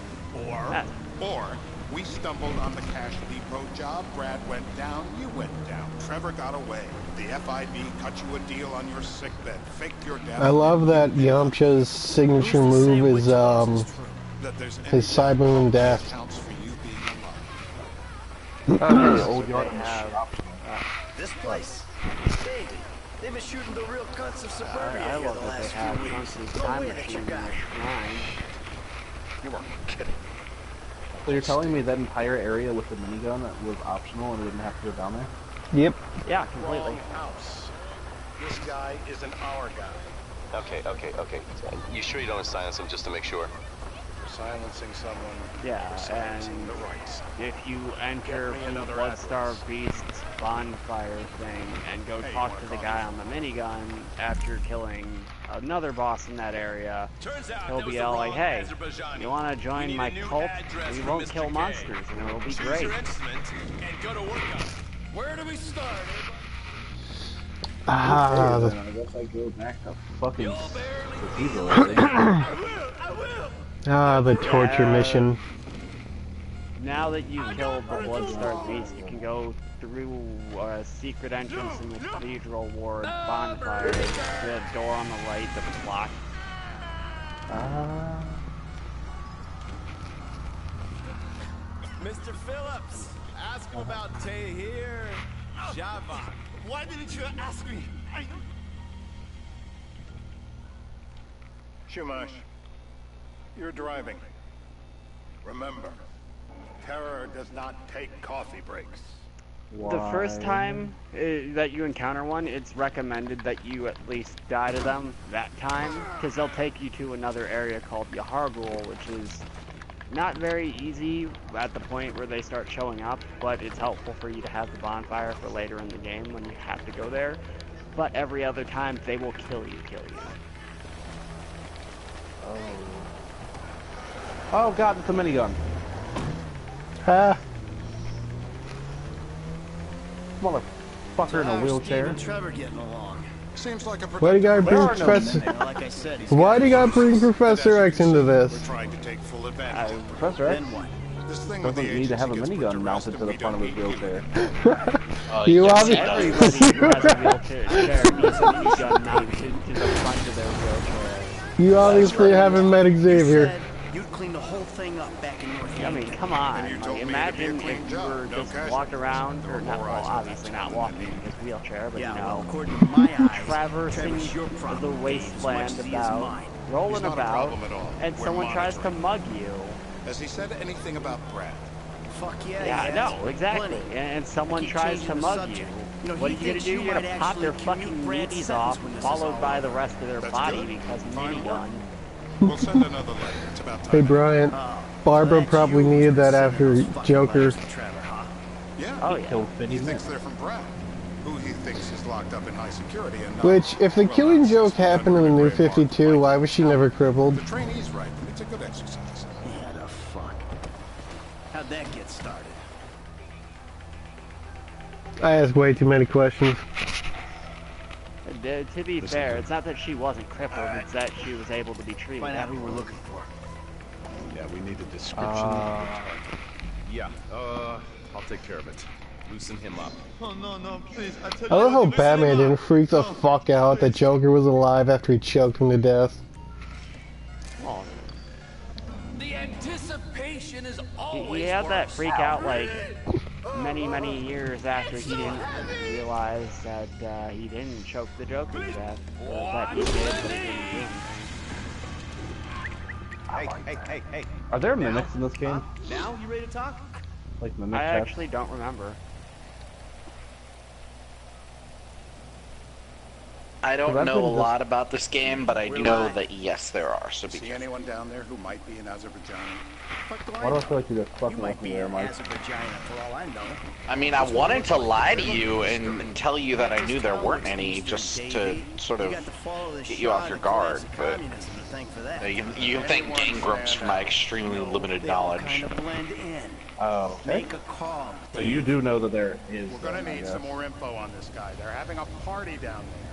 S1: Yeah.
S9: Or we stumbled on the Cash Depot job. Brad went down. You went down. Trevor got away. The FIB cut you a deal on your sickbed, faked your death.
S2: I love that Yamcha's signature move is
S9: that there's
S2: his Cybermoon dash.
S9: counts for you being alive.
S3: Okay, old
S1: They
S3: yard.
S1: have,
S11: This place. Shady. They've been shooting the real guns of suburbia
S1: I
S11: here
S1: love
S11: the
S1: that they
S11: last
S1: have
S11: few weeks.
S1: constant
S11: No
S1: time
S11: way that
S1: machine
S11: you
S1: in
S11: got
S1: this
S11: it.
S1: line.
S9: You weren't kidding.
S3: So you're telling me that entire area with the minigun was optional and we didn't have to go down there?
S2: Yep.
S1: Yeah, completely.
S9: Wrong house. This guy isn't our guy.
S10: Okay. You sure you don't silence him just to make sure?
S9: Silencing someone.
S1: Yeah,
S9: silencing
S1: and
S9: the rights.
S1: if you enter
S9: Get me
S1: from the
S9: another
S1: Bloodstar Beast's bonfire thing and go
S9: Hey,
S1: talk
S9: you
S1: to
S9: wanna
S1: the guy on the minigun after killing another boss in that area, he'll be all like, hey, you want to join my cult? We won't kill monsters and it'll be great.
S8: Where do we start?
S2: Ah,
S3: Then I guess I go back to fucking cathedral.
S2: the torture
S1: Yeah.
S2: mission.
S1: Now that you've killed the Bloodstar Beast, you can go through a secret entrance in the Cathedral Ward bonfire. The door on the right that's blocked.
S8: Mr. Phillips, ask him about Tahir Javak. Why didn't you ask me?
S9: Shumash, you're driving. Remember, terror does not take coffee breaks.
S1: The first time that you encounter one, it's recommended that you at least die to them that time, because they'll take you to another area called Yahargul, which is not very easy at the point where they start showing up, but it's helpful for you to have the bonfire for later in the game when you have to go there. But every other time, they will kill you.
S3: Oh god, it's a minigun.
S2: Ha!
S3: Motherfucker in a wheelchair.
S11: Steve and Trevor getting along.
S9: Seems like a
S2: Why do you gotta bring Professor?
S11: Like I said, he's
S2: Why do you gotta bring Professor X into this?
S9: We're trying to take full advantage of it.
S3: Professor X
S11: Then what?
S9: This thing with
S3: doesn't
S9: the
S3: need to have a
S9: agency gets put
S3: minigun mounted to the
S9: rest
S3: front of
S9: and
S3: his
S9: we don't need
S3: wheelchair.
S2: You
S4: yes,
S2: obviously.
S1: Everybody who has a wheelchair needs a minigun mounted to the front of their wheelchair.
S2: You obviously haven't met
S11: You
S2: Xavier.
S11: said you'd clean the whole thing up back in North
S1: I mean, come on.
S9: you told
S1: Like,
S9: me it'd be a
S1: imagine
S9: clean
S1: if you
S9: job,
S1: were
S9: no
S1: just
S9: casualties.
S1: walking around,
S9: There
S1: or
S9: were
S1: not,
S9: more
S1: well,
S9: eyes on that
S1: obviously
S9: town
S1: not
S9: than
S1: walking
S9: me.
S1: in his wheelchair, but
S11: Yeah,
S1: you
S11: well,
S1: know,
S11: according to my eyes,
S1: traversing
S11: Trevor's your problem,
S1: the
S11: Dave, as much
S1: wasteland
S11: as he is
S1: about,
S11: mine.
S1: rolling
S9: He's not a
S1: about,
S9: problem at all.
S1: and
S9: We're
S1: someone tries to
S9: monitoring.
S1: mug you.
S9: Has he said anything about Brad?
S11: Fuck yeah,
S1: Yeah,
S11: he has.
S1: no, exactly.
S11: Plenty.
S1: And someone
S11: Keep
S1: tries
S11: changing
S1: to
S11: the
S1: mug
S11: subject.
S1: you.
S11: You know,
S1: What are
S11: he
S1: you gonna
S11: thinks
S1: do?
S11: you
S1: You're gonna
S11: might
S1: pop their
S11: actually
S1: fucking
S11: commute Brad's
S1: meaties
S11: sentence
S1: off,
S11: when this is
S1: followed
S11: all
S1: by the
S11: over.
S1: rest of their
S9: That's
S1: body
S9: good.
S1: because
S9: Fine
S1: minigun.
S9: work. We'll send another letter. It's about time.
S2: Hey Brian, Barbara
S11: That's
S2: probably
S11: you
S2: needed that
S11: sending
S2: after
S11: those fucking
S2: Joker.
S11: letters to Trevor, huh?
S9: Yeah.
S1: Oh yeah.
S3: Killed
S9: He
S3: 50
S9: thinks
S3: minutes.
S9: they're from Brad, who he thinks is locked up in high security and not.
S2: Which, if the
S9: well,
S2: killing
S9: not
S2: joke
S9: 60
S2: happened in the
S9: under
S2: New
S9: a gray mark
S2: 52,
S9: like
S2: why was she never crippled?
S9: The trainee's right. It's a good exercise.
S11: Yeah, the fuck. How'd that get started?
S2: I ask way too many questions.
S1: To be fair, it's not that she wasn't crippled, it's that she was able to be treated.
S11: Find out who we're looking for.
S12: Yeah, we need a description. Yeah, I'll take care of it. Loosen him up.
S13: Oh, no, please. I tell
S2: I love how Batman didn't freak the
S13: Oh,
S2: fuck out that Joker was alive after he choked him to death.
S1: Oh,
S8: The anticipation is
S1: he
S8: always
S1: had that
S8: worse.
S1: freak out like many years after he didn't realize that he didn't choke the Joker to death. Or that he did, but he didn't do.
S12: Hey.
S3: Are there mimics in this game?
S11: Now, you ready to talk?
S3: Like mimic
S1: I
S3: chats?
S1: actually don't remember.
S4: I don't
S3: I've
S4: know
S3: been
S4: a
S3: just-
S4: lot about this game, but I do know that yes, there are. So be
S9: See
S4: careful.
S9: anyone down there who might be an Azerbaijani?
S11: Fuck do
S3: Why do I feel like you're just
S11: You
S3: fucking
S11: might
S3: with me
S11: be
S3: there,
S11: an
S3: Mike?
S11: Azerbaijani for all I know.
S4: I mean, I wanted to lie to you and tell you that I knew there weren't any, just to sort of
S11: You got to follow the
S4: get you off
S11: Shah
S4: your
S11: and collapse
S4: guard,
S11: of
S4: but
S11: communism to thank for that.
S4: you can thank Gangrams for my extremely limited
S11: They all
S4: knowledge.
S11: kind of blend in.
S3: Oh, okay.
S11: Make a call.
S3: So you do know that there is.
S9: We're gonna
S3: I
S9: need
S3: guess.
S9: some more info on this guy. They're having a party down there.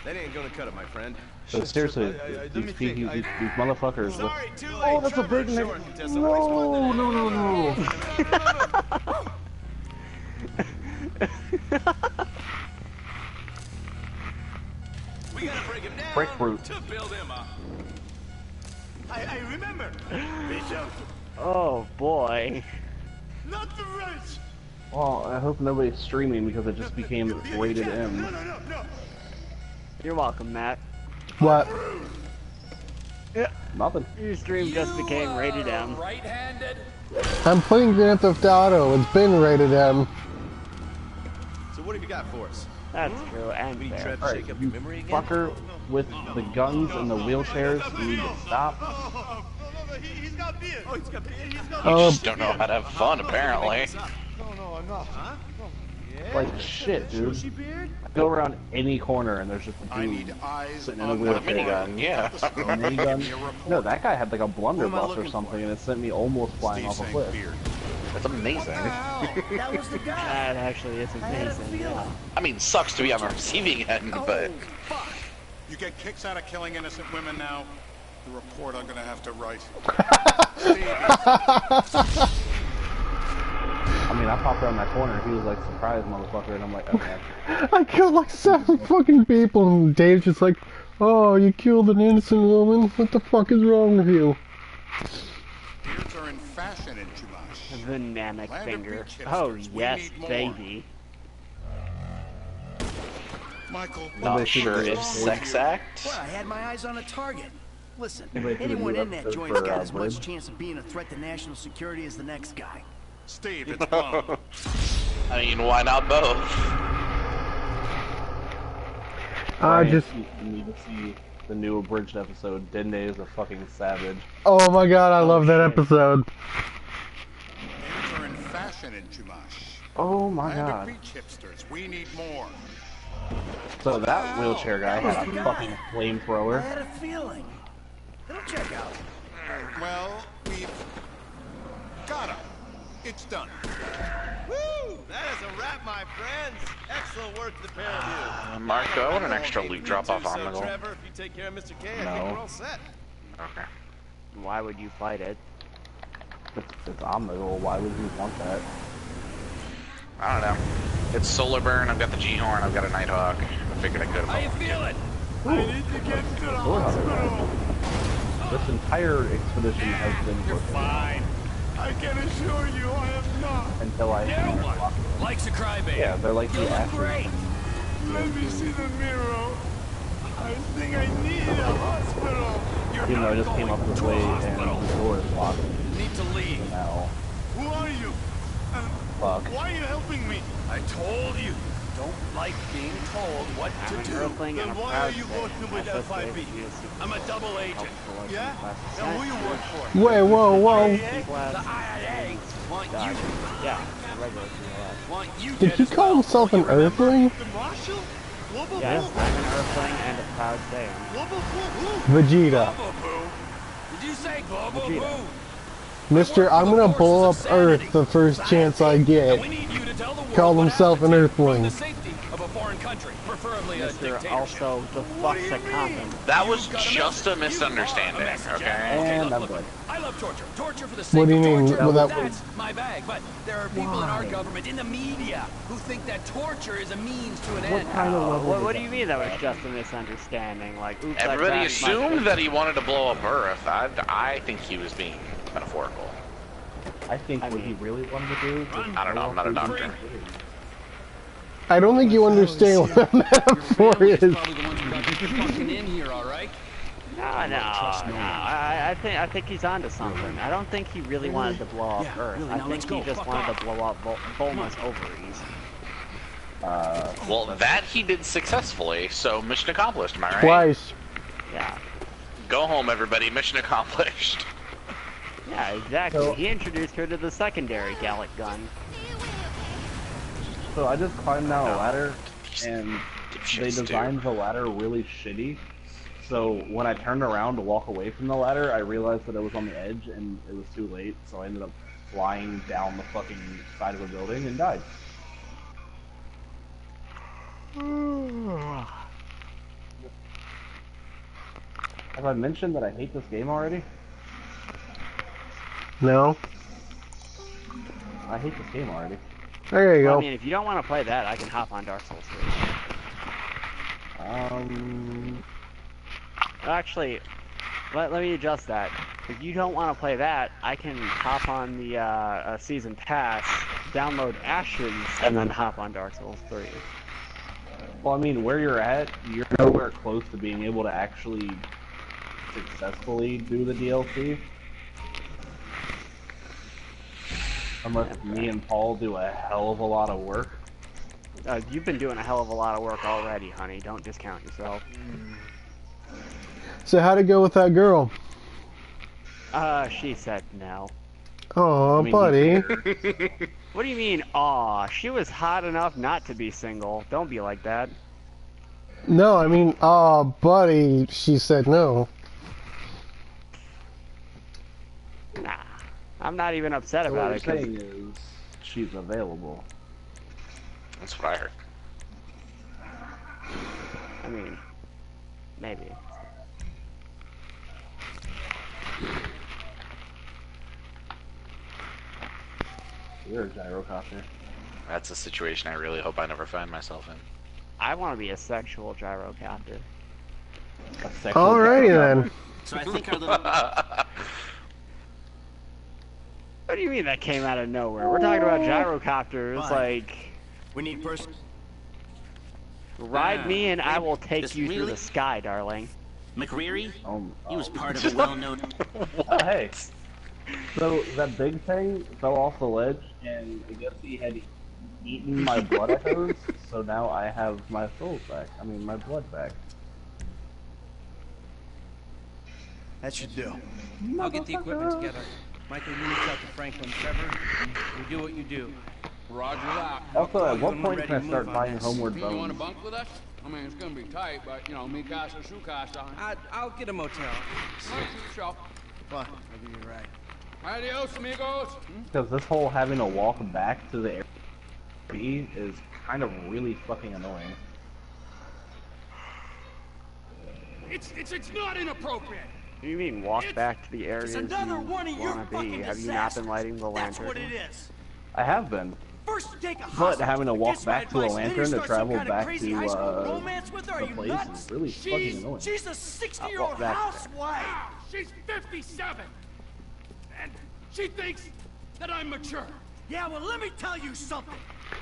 S12: That ain't gonna cut it, my friend.
S3: So seriously, these motherfuckers.
S12: Sorry, too late.
S3: Oh, that's a big
S12: Trevor,
S3: nigga.
S12: sure, Contessa, which one
S3: No.
S12: We gotta break him down
S3: Breakthrough.
S12: to build him up.
S13: I remember. Bishop,
S1: Oh boy.
S13: not the rich.
S3: Well, I hope nobody's streaming because it just became rated M.
S13: No.
S1: You're welcome, Matt.
S2: What?
S3: Nothing.
S1: Your stream just became rated M.
S8: Right-handed.
S2: I'm playing Grand Theft Auto. It's been rated M.
S12: So what have you got for us?
S1: That's true, and
S12: We
S1: fair.
S12: tried to
S3: Alright,
S12: shake up
S3: you
S12: your memory again?
S3: fucker with the guns and the wheelchairs, you need to stop.
S13: No, he's got beard. Oh, he's got beard. He's got
S4: You just don't know how to have fun, apparently.
S13: No, I'm not. Huh?
S3: Like shit, dude. I go around any corner and there's just a
S9: I
S3: dude
S9: need eyes
S3: sitting in a
S9: on
S4: With a
S3: wheelchair.
S4: minigun, yeah.
S3: Minigun. No, that guy had like a blunderbuss or something, and it sent me almost flying off a cliff.
S4: That's amazing.
S11: That was the guy.
S1: That actually is
S11: I had a
S1: amazing.
S11: feeling.
S1: Yeah.
S4: I mean, sucks to be on the receiving end, but
S11: Fuck.
S9: You get kicks out of killing innocent women now. The report I'm gonna have to write.
S3: I mean, I popped around that corner and he was like, surprise, motherfucker, and I'm like, okay.
S2: I killed like 7 fucking people, and Dave's just like, oh, you killed an innocent woman? What the fuck is wrong with you?
S9: Beards are in fashion in Chumash.
S1: The Namek
S9: Land of
S1: finger.
S9: beach
S1: Oh
S9: hipsters. We
S1: yes,
S9: need more.
S1: baby.
S9: Michael,
S4: not sure if sex act.
S11: Well, I had my eyes on a target. Listen,
S3: Anybody see the
S11: anyone
S3: new
S11: in that
S3: episode
S11: joint's
S3: for,
S11: got as much
S3: Blade?
S11: chance of being a threat to national security as the next guy.
S9: Steve, it's Bond.
S4: I mean, why not both?
S2: I just,
S3: You need to see the new abridged episode, Dende is a fucking savage.
S2: Oh my god, I love that episode.
S9: Games are in fashion in Chumash.
S3: Oh my
S9: Land
S3: god.
S9: of beach hipsters. We need more.
S3: So that wheelchair guy had a fucking
S11: I
S3: flamethrower.
S11: had a feeling. It'll check out.
S9: Well, we've got him. It's done.
S13: Woo! That is a wrap, my friends. Excellent work to the pair of you.
S4: Marco, I want an extra loot drop-off on the
S13: So,
S4: goal.
S13: Trevor, if you take care of Mr. K, I
S3: No.
S13: think we're all set.
S4: Okay.
S1: Why would you fight it?
S3: It's Omnigul. Why would you want that?
S4: I don't know. It's Solar Burn, I've got the G-Horn, I've got a Nighthawk. I figured I could have.
S8: How you feeling?
S13: I need to get to the
S3: Sword Hunter.
S13: hospital.
S3: This entire expedition has been
S13: You're
S3: working
S13: fine. I can assure you I am not.
S3: until I.
S8: Yeah, what? Likes a crybaby.
S3: Yeah, they're like
S8: You
S3: the
S8: look
S3: actors.
S8: great.
S13: Let me see the mirror. I think I need a hospital.
S3: Even though I just came up this way and the door is locked.
S8: Need to leave.
S3: So now,
S13: Who are you? And
S3: fuck.
S13: why are you helping me?
S8: I told you. Don't like being told what
S1: I'm
S8: to
S1: an
S8: do.
S1: Earthling
S13: Then
S1: and a
S13: why
S1: proud
S13: are you
S1: citizen.
S13: working with
S1: That's what
S13: FIB?
S1: they do is
S8: I'm a double agent.
S1: helpful as
S13: Yeah?
S1: in class
S13: And who you
S1: assignment.
S13: work for?
S2: Wait, whoa, whoa.
S8: The IRA want you.
S1: Yeah, regular CLS.
S8: Want you
S2: Did he call himself an Earthling?
S13: The Marshal? Global
S1: Yes,
S13: Blue?
S1: I'm an Earthling and a proud Saiyan.
S13: Global Blue?
S2: Vegeta.
S8: Global Boo. Did you say Global
S1: Vegeta.
S8: Boo?
S2: Mister, I'm gonna blow up Earth the first chance I get.
S8: We need you to tell the world
S2: Called
S8: what
S2: himself an
S8: happened to you from
S2: Earthling.
S8: the safety of a foreign country, preferably a
S1: Mr.
S8: dictatorship.
S1: Also, the fuck's a condom?
S4: That was
S8: You've got a
S4: just a
S8: message.
S4: misunderstanding,
S8: You are a messenger.
S4: okay?
S8: Okay,
S3: And
S8: look,
S3: I'm
S8: look,
S3: good.
S8: I love torture. Torture for the sake
S2: What do you
S8: of
S2: mean?
S8: torture.
S2: Well, that
S8: That's my bag. But there are people in our government, in the media, who think that torture is a means to an end.
S3: kind of level
S1: What,
S3: is
S1: what do
S3: that?
S1: you mean that was just a misunderstanding? Like, oops, I
S4: Everybody
S1: crashed my
S4: assumed
S1: ship.
S4: that he wanted to blow up Earth. I think he was being metaphorical.
S3: I think what he really wanted to do.
S4: I don't know, I'm not a doctor.
S2: I don't think you understand what a metaphor is.
S8: Probably the ones who got you fucking in here, all right?
S1: No. I think he's onto something. I don't think he really wanted to blow up
S8: Yeah,
S1: Earth.
S8: really,
S1: I
S8: now
S1: think
S8: let's
S1: he
S8: go.
S1: just
S8: Fuck
S1: wanted
S8: off.
S1: to blow up Bulma's ovaries.
S4: Well, that he did successfully, so mission accomplished, am I right?
S2: Twice.
S1: Yeah.
S4: Go home, everybody, mission accomplished.
S1: Yeah, exactly.
S3: So-
S1: He introduced her to the secondary Gallic gun.
S3: So I just climbed down a ladder, and
S4: Dipshits
S3: they
S4: do.
S3: designed the ladder really shitty. So when I turned around to walk away from the ladder, I realized that it was on the edge, and it was too late. So I ended up flying down the fucking side of the building and died. Have I mentioned that I hate this game already?
S2: No.
S3: I hate this game already.
S2: There you
S1: Well,
S2: go.
S1: I mean, if you don't want to play that, I can hop on Dark Souls 3. Actually, let me adjust that. If you don't want to play that, I can hop on the Season Pass, download Ashes, and then hop on Dark Souls 3.
S3: Well, I mean, where you're at, you're nowhere close to being able to actually successfully do the DLC. Unless me and Paul do a hell of a lot of work.
S1: You've been doing a hell of a lot of work already, honey. Don't discount yourself.
S2: So how'd it go with that girl?
S1: She said no.
S2: Oh, buddy.
S1: What do you mean, aw? She was hot enough not to be single. Don't be like that.
S2: No, I mean, buddy, she said no.
S1: Nah. I'm not even upset
S3: So
S1: about
S3: what
S1: it.
S3: you're
S1: 'cause
S3: saying is, she's available.
S4: That's what I heard.
S1: I mean, maybe.
S3: You're a gyrocopter.
S4: That's a situation I really hope I never find myself in.
S1: I want to be a sexual gyrocopter.
S2: Alrighty then.
S11: So I think our little...
S1: What do you mean that came out of nowhere? We're talking about gyrocopters,
S11: Fine.
S1: like,
S11: We need person...
S1: ride me and I will take
S11: This
S1: you through
S11: really-
S1: the sky, darling.
S11: McReary? He was part of a well-known...
S3: Hey. So that big thing fell off the ledge, and I guess he had eaten my blood echoes. So now I have my souls back. I mean, my blood back.
S11: That should do.
S8: I'll get the equipment together.
S11: Michael, you reach out to Franklin. Trevor, you do what you do.
S8: Roger that.
S3: Also, at what point can I start buying Homeward
S8: You want to
S3: Bones?
S8: bunk with us? I mean, it's gonna be tight, but you know, me casa, su casa.
S11: I'll get a motel.
S8: Nice show.
S11: Fine, I'll give you a ride.
S8: Adios, amigos.
S3: Because this whole having to walk back to the Airbnb is kind of really fucking annoying.
S8: It's not inappropriate.
S1: What do you mean walk back to the areas you
S11: another one of your
S1: want to
S11: fucking
S1: be? Have you not been
S11: disasters.
S1: lighting the
S11: That's
S1: lantern?
S11: what it is.
S3: I have been.
S11: First you take a
S3: But
S11: hostage,
S3: having to walk
S11: against my
S3: back to a
S11: advice, then you
S3: lantern to
S11: start some
S3: travel
S11: kind of
S3: back
S11: crazy
S3: to
S11: high school romance with her. Are
S3: the
S11: you
S3: place
S11: nuts?
S3: is really fucking annoying.
S11: She's a 60-year-old
S1: walk back there.
S11: housewife.
S8: She's 57, and she thinks that I'm mature.
S11: Yeah, well, let me tell you something.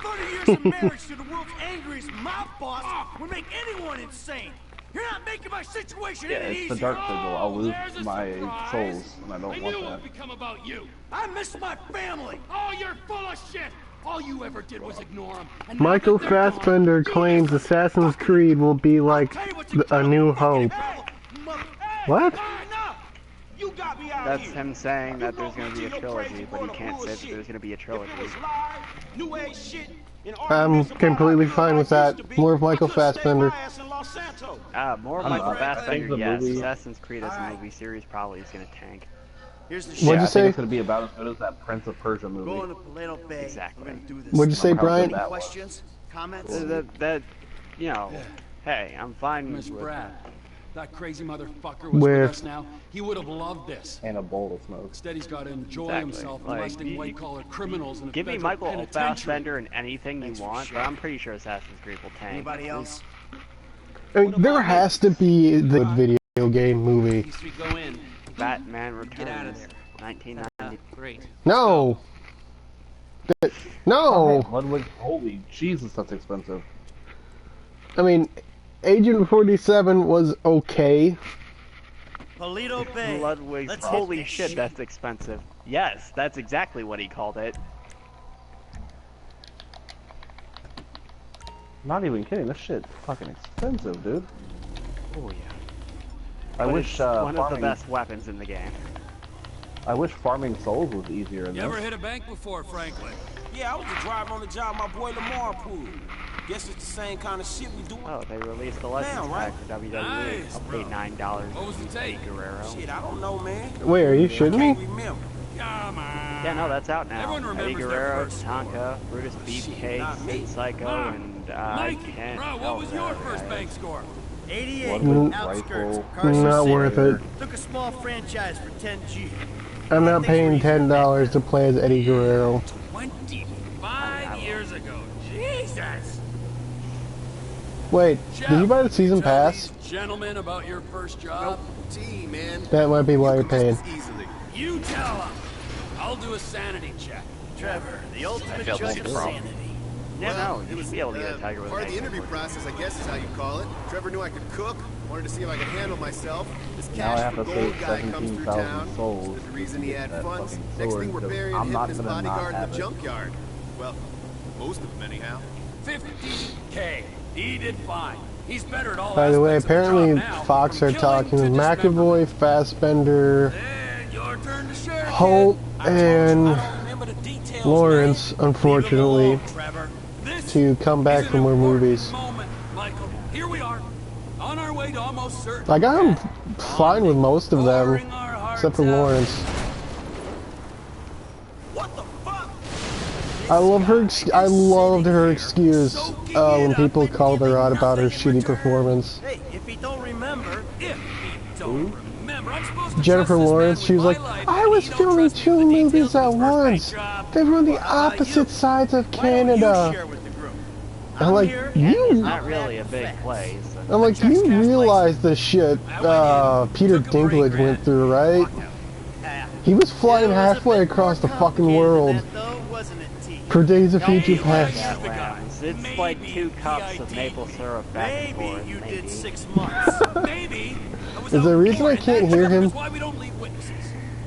S11: 30 years of marriage to the world's angriest mob boss would make anyone insane. You're not making my situation
S3: Yeah,
S11: any
S3: it's
S11: easier.
S3: the dark sigil. I'll lose
S8: there's a
S3: my
S8: surprise.
S3: souls, and I don't
S8: I
S3: want
S8: knew it
S3: that.
S8: would become about you.
S11: I miss my family.
S8: Oh, you're full of shit. All you ever did was ignore him. And
S2: Michael
S8: now that they're
S2: Fassbender
S8: gone,
S2: claims Assassin's Creed will be like A New Hope. What?
S7: You got me out
S1: That's
S7: here.
S1: him saying that there's going to be a
S7: Your
S1: trilogy,
S7: crazy
S1: but he
S7: world of
S1: can't say that
S7: bullshit.
S1: there's going to be a trilogy.
S7: If it was live, new age shit, and
S2: I'm
S7: arguments about
S2: completely
S7: how
S2: fine
S7: good
S2: with
S7: I
S2: that.
S7: used to be,
S2: More of Michael
S7: I could've stayed
S2: Fassbender.
S7: my ass in Los Santos.
S1: More of
S3: I don't
S1: Michael
S3: know. I think
S1: Fassbender,
S3: the
S1: yes.
S3: movie-
S1: Assassin's Creed as a movie series probably is going to tank.
S11: Here's the
S2: What'd
S11: shit.
S2: you
S3: I think
S2: say?
S3: it's going to be about as good as that Prince of Persia movie.
S11: Going to Paleto Bay.
S1: Exactly.
S11: We're gonna do this.
S2: What'd you say,
S3: Remember how
S2: Brian?
S3: good that was?
S11: Questions? Comments?
S1: That, you know, hey, I'm fine
S8: Miss
S1: with
S8: Brad, that crazy motherfucker was
S2: Where?
S8: with us now. He would have loved this.
S3: And a bowl of smoke.
S8: Instead, he's got to enjoy
S1: Exactly.
S8: himself
S1: Like,
S8: molesting
S1: you-
S8: white-collar criminals in a
S1: Give me
S8: federal
S1: Michael
S8: penitentiary.
S1: Fassbender in anything you
S11: Thanks for
S1: want, but
S11: sharing.
S1: I'm pretty sure Assassin's Creed will tank.
S11: Anybody else?
S2: I mean, there has to be the video game movie.
S8: East we go in.
S1: Batman
S8: Get out of
S1: Returns,
S8: there.
S1: 1990.
S8: Great.
S2: No! No!
S3: Ludwig, holy Jesus, that's expensive.
S2: I mean, Agent 47 was okay.
S11: Paleto Bay.
S1: Ludwig,
S11: Let's hit
S1: holy
S11: this
S1: shit, that's expensive. Yes, that's exactly what he called it.
S3: Not even kidding, this shit's fucking expensive, dude.
S1: Oh yeah.
S3: I
S1: But
S3: wish
S1: it's one of the
S3: farming,
S1: best weapons in the game.
S3: I wish farming souls was easier in
S8: You
S3: this.
S8: ever hit a bank before, Franklin?
S7: Yeah, I was the driver on the job my boy Lamar pulled. Guess it's the same kind of shit we do.
S1: Oh, they released the Legends
S7: Damn, right?
S1: pack for WWE.
S8: Nice,
S1: I'll pay
S8: bro.
S1: $9
S8: What was the
S1: for Eddie
S8: take?
S1: Guerrero.
S7: Shit, I don't know, man.
S2: Wait, are you shitting me?
S7: Can't remember.
S8: Come on.
S1: Yeah, no, that's out now.
S8: Everyone
S1: Eddie
S8: remembers their
S1: Guerrero,
S8: first
S1: Tonka, Brutus
S7: Shit, not me.
S1: Beefcake, Psycho,
S8: Mark,
S1: and
S8: Mike,
S1: Kent.
S8: bro, what was your first bank score?
S11: 88.
S3: Ludwig,
S11: Outskirts.
S3: rifle,
S11: Carson
S2: Not
S11: City.
S2: worth it.
S11: Took a small franchise for 10G.
S2: I'm not paying $10 to play as Eddie Guerrero.
S8: 25 years ago. Jesus.
S2: Wait, did you buy the season
S8: Tell
S2: pass?
S8: these gentlemen about your first job.
S12: Gee, man.
S2: That might be why you're paying.
S12: Easily.
S8: You tell them. I'll do a sanity check.
S11: Trevor, the ultimate
S4: failed
S11: judge
S4: to
S11: of
S4: see the problem.
S11: sanity.
S1: Yeah,
S12: Well,
S1: no,
S12: it
S1: you
S12: was
S1: should be able to get a tiger with
S12: part
S1: an
S12: of the interview process, I guess is how you call it. Trevor knew I could cook, wanted to see if I could handle myself. This
S3: Now I
S12: cash
S3: have
S12: for
S3: to
S12: gold
S3: save
S12: guy comes through
S3: 17,000
S12: town.
S3: souls
S12: There's a reason he had
S3: that
S12: funds.
S3: fucking
S12: Next
S3: sword,
S12: thing we're
S3: 'cause
S12: burying
S3: I'm
S12: him
S3: not
S12: and his
S3: gonna not
S12: bodyguard in
S3: have
S12: the
S3: it.
S12: junkyard. Well, most of them anyhow.
S8: 50K. He did fine. He's better at all
S2: By the way,
S8: aspects of the
S2: apparently
S8: job now,
S2: Fox
S8: from
S2: are
S8: killing
S2: talking
S8: to
S2: McAvoy, Fassbender,
S8: And your turn to share.
S2: Holt, and
S7: Remember the details,
S2: Lawrence, unfortunately,
S8: Trevor. This
S2: to come back
S8: is
S2: for
S8: an
S2: more
S8: important
S2: movies.
S8: Moment, Michael. Here we are, on our way to almost certain.
S2: Like, I'm fine with most of them,
S8: pouring our hearts
S2: except for
S8: out.
S2: Lawrence.
S7: What the fuck?
S2: I love her. I loved her excuse when people called her out about her shitty performance.
S11: Hey, if he don't remember,
S8: If he don't remember, I'm supposed to
S2: Jennifer
S8: trust this
S2: Lawrence,
S8: man
S2: she
S8: with
S2: was
S8: my
S2: like,
S8: life,
S2: I
S8: and
S2: was
S8: he don't
S2: filming
S8: trust me with
S2: two
S8: the details
S2: movies
S8: of
S2: at
S8: his first
S2: once.
S8: bank job.
S2: They were on the opposite sides of
S11: why don't you
S2: Canada.
S11: share with the group?
S2: I'm like,
S11: here
S1: It's
S2: you.
S1: not really a big place.
S2: I'm like, you realize the shit Peter Dinklage went through, right? He was flying halfway across the fucking world for Days of Future Past.
S1: It's like 2 cups of maple syrup back and
S11: Maybe
S1: forth.
S11: you
S1: maybe.
S11: did 6 months.
S8: Maybe.
S2: Is there a reason I can't hear him?
S8: That's why we don't leave witnesses.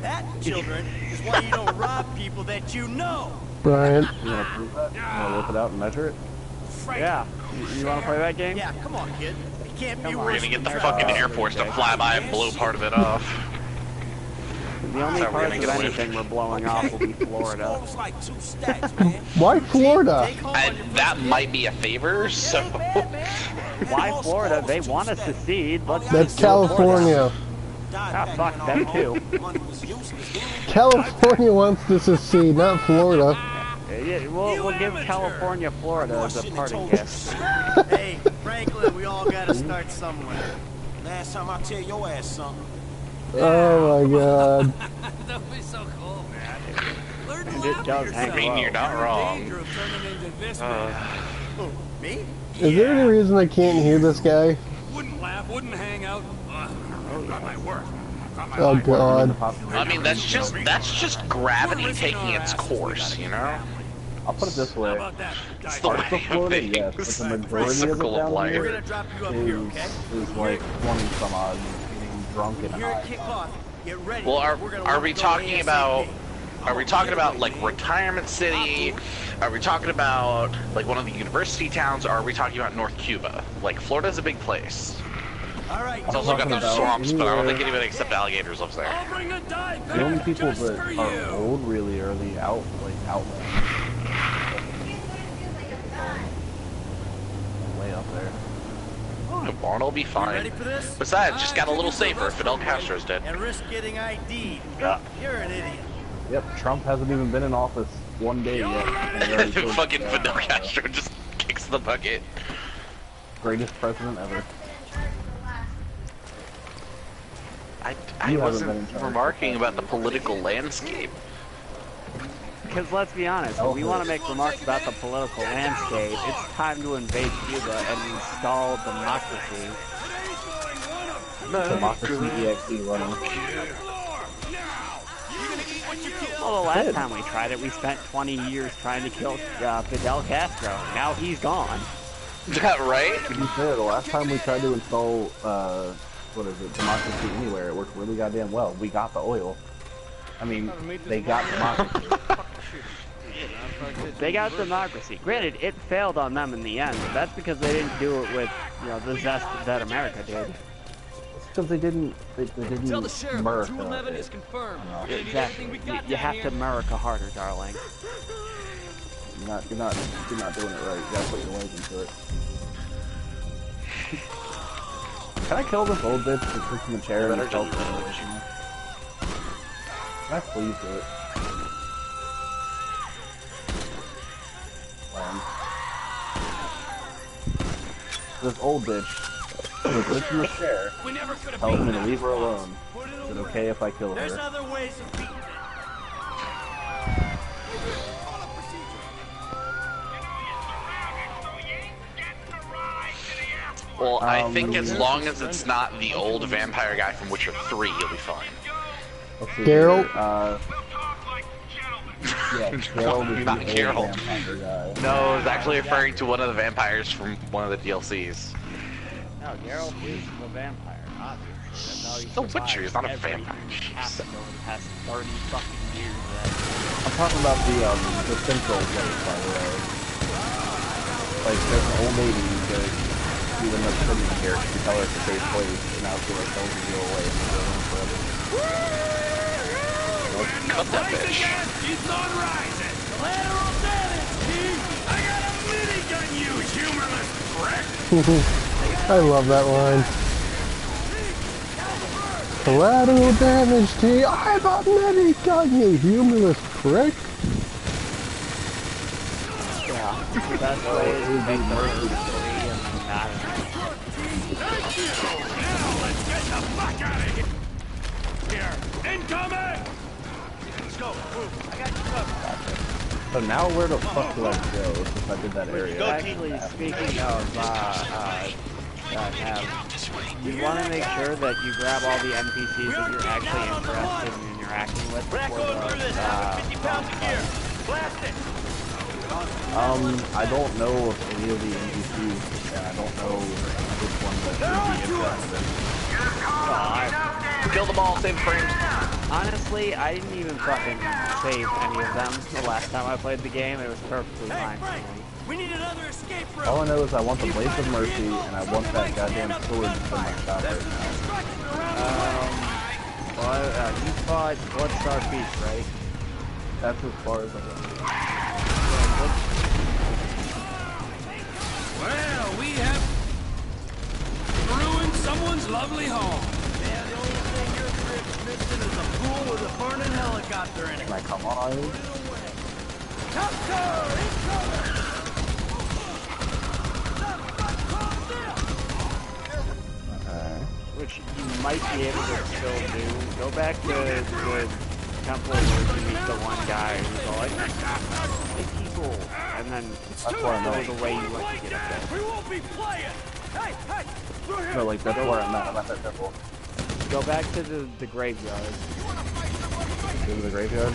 S11: That, children, is why you don't rob people that you know.
S2: Brian,
S3: You wanna prove that? You wanna whip it out and measure it?
S1: Yeah. You want to play that game?
S11: Yeah, come on, kid. You can't be
S1: Come on.
S11: worse
S4: We're gonna get
S11: than
S4: the
S11: Trevor.
S4: fucking Air Force to fly by and blow part of it off.
S1: The only
S4: So we're
S1: parts
S4: gonna
S1: of
S4: get away
S1: anything we're blowing off will be Florida.
S2: Why Florida?
S4: That might be a favor, so...
S1: Why Florida? They want us to secede. Let's
S2: That's
S1: just do it for them.
S2: California.
S1: Ah, fuck them too.
S2: California wants to secede, not Florida.
S1: Yeah, we'll give California Florida as a parting gift.
S11: Hey, Franklin, we all gotta start somewhere. Last time I tell your ass something.
S2: Oh my god.
S8: Don't be so cool, man. Learn to
S1: And
S8: laugh
S1: it
S8: at
S1: does hang
S8: yourself.
S4: I mean, you're not wrong.
S8: Danger of turning into this man.
S11: Me?
S2: Is there any reason I can't hear this guy?
S8: Wouldn't laugh, wouldn't hang out. Got my work.
S2: Oh god.
S4: I mean, that's just gravity taking its course, you know?
S3: I'll put it this way.
S4: It's the
S3: Parts of
S4: way of
S3: Florida, yes,
S4: things.
S3: but the majority of it
S4: Circle of
S3: down
S4: life.
S3: here
S11: We're gonna drop you up here, okay?
S3: is like 20 some odd, getting drunk and
S11: Here
S3: high.
S11: at kickoff, get ready.
S4: Well,
S11: We're gonna
S4: are
S11: let
S4: we
S11: go
S4: talking
S11: ASAP.
S4: about? Are we talking about like retirement city? Are we talking about like one of the university towns? Or are we talking about North Cuba? Like Florida's a big place.
S11: All right,
S4: It's also got
S3: talking
S4: those
S3: about
S4: swamps, but I don't think
S3: anywhere-
S4: anybody except alligators lives there.
S8: I'll bring a dive
S3: The only
S8: bag
S3: people
S8: just
S3: that
S8: for
S3: are
S8: you.
S3: old really are the outlands. Way up there.
S4: Oh, Barn will be
S11: You
S4: fine.
S11: ready for this?
S4: Besides, just got a little safer. Fidel Castro's dead.
S11: And risk getting ID'd. You're an idiot.
S3: Yep, Trump hasn't even been in office one day yet. and he already killed,
S4: Fucking Fidel Castro just kicks the bucket.
S3: Greatest president ever.
S4: I
S3: You haven't
S4: wasn't
S3: been in charge
S4: remarking
S3: for
S4: about the political landscape.
S1: Because let's be honest, if we want to make remarks about the political landscape, it's time to invade Cuba and install democracy.
S3: Democracy EXE running.
S1: Well, the last time we tried it, we spent 20 years trying to kill Fidel Castro. Now he's gone.
S4: Is that right?
S3: To be fair, the last time we tried to install, what is it, democracy anywhere, it worked really goddamn well. We got the oil. I mean, they got democracy.
S1: They got democracy. Granted, it failed on them in the end, but that's because they didn't do it with, the zest that America did.
S3: It's because they didn't
S8: Tell the sheriff
S3: America
S8: 211
S3: it.
S8: is confirmed.
S1: Exactly. You have to America harder, darling.
S3: You're not doing it right. You gotta put your legs into it. Can I kill this old bitch that sits in the chair and tells me? Can I please do it? This old bitch that sits in the chair tells me to leave her alone. Is it okay if I kill
S11: There's
S3: her?
S11: other ways of beating it.
S4: Well, I think as long as it's not the old vampire guy from Witcher 3, you'll be fine.
S3: Let's see
S2: Daryl?
S3: here. Yeah, Gerald is
S4: Not
S3: the
S4: Gerald.
S3: old vampire guy.
S4: No, I was actually referring to one of the vampires from one of the DLCs.
S1: No, Geralt is the vampire, obviously. That's how he
S4: The Witcher
S1: survived
S4: is not a
S1: every
S4: vampire.
S1: episode in the past 30 fucking years.
S3: I'm talking about the central place, by the way. Like, there's an old lady that you end up sitting here, you tell her it's a safe place, and now she like tells you to go away and you're going forever.
S4: Cut that bitch.
S11: It's on rising. Collateral damage, Steve. I got a minigun, you humorless prick.
S2: I love that line. Collateral damage, T. I'm a minigun, you humorless prick.
S1: Yeah, the best way is to make the movie free and not.
S11: Now let's get the fuck out of here. Incoming. Let's go. Move. I got you covered.
S3: So now where the fuck do I go since I did that area?
S1: Actually, speaking of, you want to make sure that you grab all the NPCs that you're actually interested in interacting with before
S3: I don't know of any of the NPCs, and I don't know which one that should be interested.
S4: Kill them all, save the frames.
S1: Honestly, I didn't even fucking save any of them the last time I played the game. It was perfectly fine for me.
S11: We need another escape route.
S3: All I know is I want the Blades of Mercy, and I want that goddamn sword that's in my shop right now.
S1: Well, you fought fought Bloodstar Beach, right?
S3: That's as far as I go.
S8: Well, we have ruined someone's lovely home.
S11: Yeah, the only thing your crib's missing is a pool with a burning helicopter in it.
S3: Can I come on, Island?
S11: Tucker! Incoming!
S1: Which you might be able to still do. Go back to the temple where you meet the one guy who's all like, hey people, and then
S3: That's where I'm at.
S1: the way you want to get up there.
S11: We won't be playing! Hey, hey! Through here!
S3: No, like, that's where I'm at that temple.
S1: Go back to the graveyard.
S3: Go to the graveyard?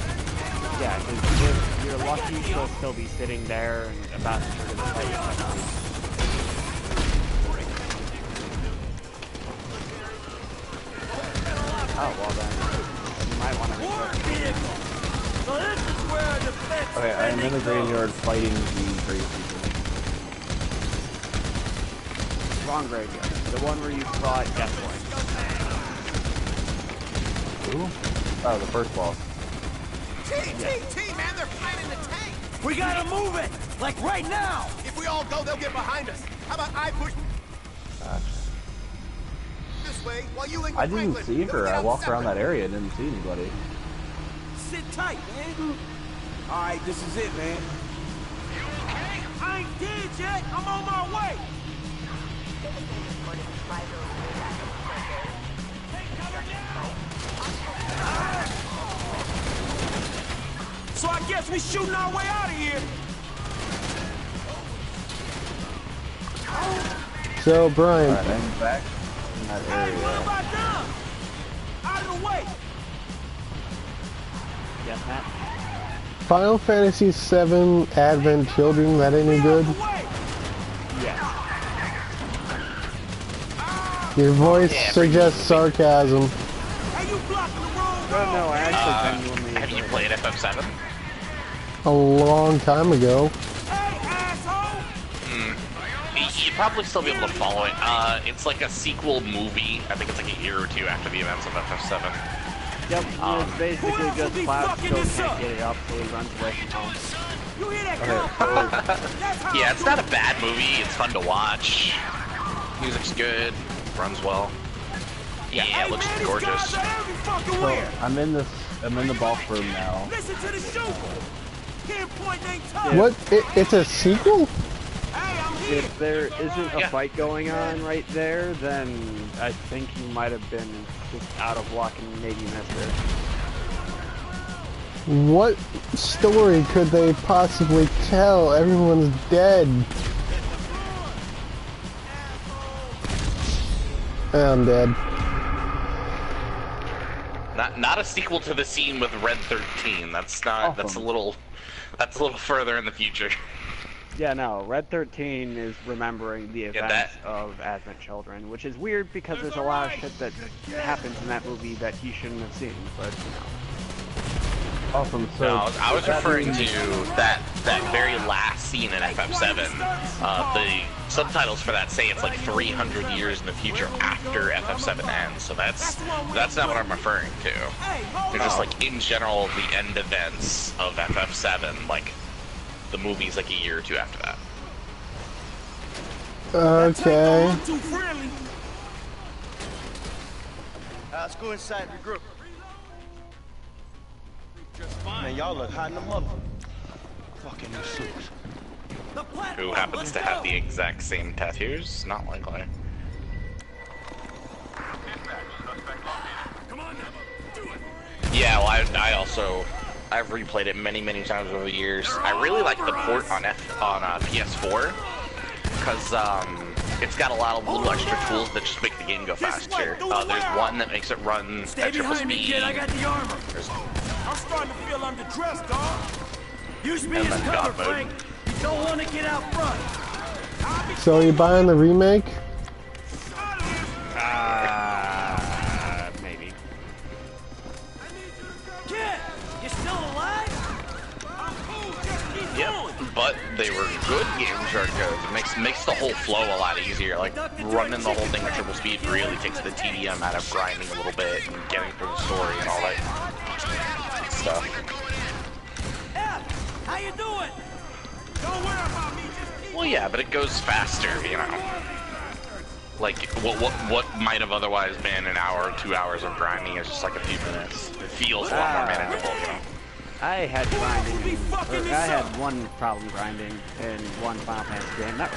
S1: Yeah, because you're lucky she'll still be sitting there and about to trigger the fight. Oh, well then, you might want to
S11: So this is where the defense...
S3: Okay, I'm in the graveyard fighting the grave people.
S1: Wrong graveyard. The one where you fought Deathwing.
S3: Who? Oh, the first boss.
S11: T, man, they're fighting the tank! We gotta move it! Like right now! If we all go, they'll get behind us. How about I push... This way, while you link
S3: I didn't see her. I walked around that area and didn't see anybody.
S11: Sit tight, man. Alright, this is it, man. You okay? I ain't dead yet. I'm on my way. So I guess we shooting our way out of here.
S2: So, Brian.
S3: Alright, I'm back in that
S11: Hey, what
S3: area.
S11: about them? Out of the way.
S1: Yes, Matt?
S2: Final Fantasy VII Advent Children, that any good?
S1: Yes.
S2: Your voice
S4: Yeah,
S2: suggests sarcasm.
S11: Hey, you blocking the road.
S1: No, I actually genuinely
S4: Have you played FF7?
S2: A long time ago.
S11: Hey, asshole.
S4: You'd probably still be able to follow it. It's like a sequel movie. I think it's like a year or two after the events of FF7.
S1: Yep, it's basically just Cloud still can't get it up, so he runs away from home.
S11: You hear that?
S4: Yeah, it's not a bad movie. It's fun to watch. Music's good. Runs well. Yeah, it looks gorgeous.
S2: So,
S3: I'm in the boss room now.
S11: Listen to the shoot. Pinpoint ain't tough.
S2: what? It's a sequel?
S1: If there isn't a fight going on right there, then I think you might have been just out of luck and maybe missed it.
S2: What story could they possibly tell? Everyone's dead. I'm dead.
S4: Not a sequel to the scene with Red 13. That's not.
S1: Awesome.
S4: That's a little further in the future.
S1: Yeah, no, Red 13 is remembering the events of Advent Children, which is weird because there's a lot of shit that happens in that movie that he shouldn't have seen, but you know.
S3: Awesome, so...
S4: No, I was referring to that very last scene in FF7. The subtitles for that say it's like 300 years in the future after FF7 ends, so that's not what I'm referring to. It's just like, in general, the end events of FF7, like, the movie's like a year or two after that.
S2: Okay.
S11: Too friendly.
S14: Let's go inside the group. Man, y'all look hot in the mother. Fucking new suits.
S4: Who happens to have the exact same tattoos? Not likely. Yeah, well, I've replayed it many times over the years. I really like the port on PS4 because it's got a lot of little extra tools that just make the game go faster. There's one that makes it run at triple speed.
S11: I got the armor. I'm starting to feel underdressed, dog. Use me as cover, Frank. You don't want to get out front.
S2: So you buying the remake?
S1: Maybe.
S11: Kid, you still alive?
S4: Yep, but they were good games are good. It makes the whole flow a lot easier. Like running the whole thing at triple speed really takes the tedium out of grinding a little bit and getting through the story and all that stuff.
S11: How you doing? Don't worry about me. Just keep
S4: Well, yeah, but it goes faster, you know. Like what might have otherwise been an hour or 2 hours of grinding is just like a few minutes. It feels a lot more manageable, you know.
S1: I had grinding, I had one problem grinding in one Final Fantasy game. That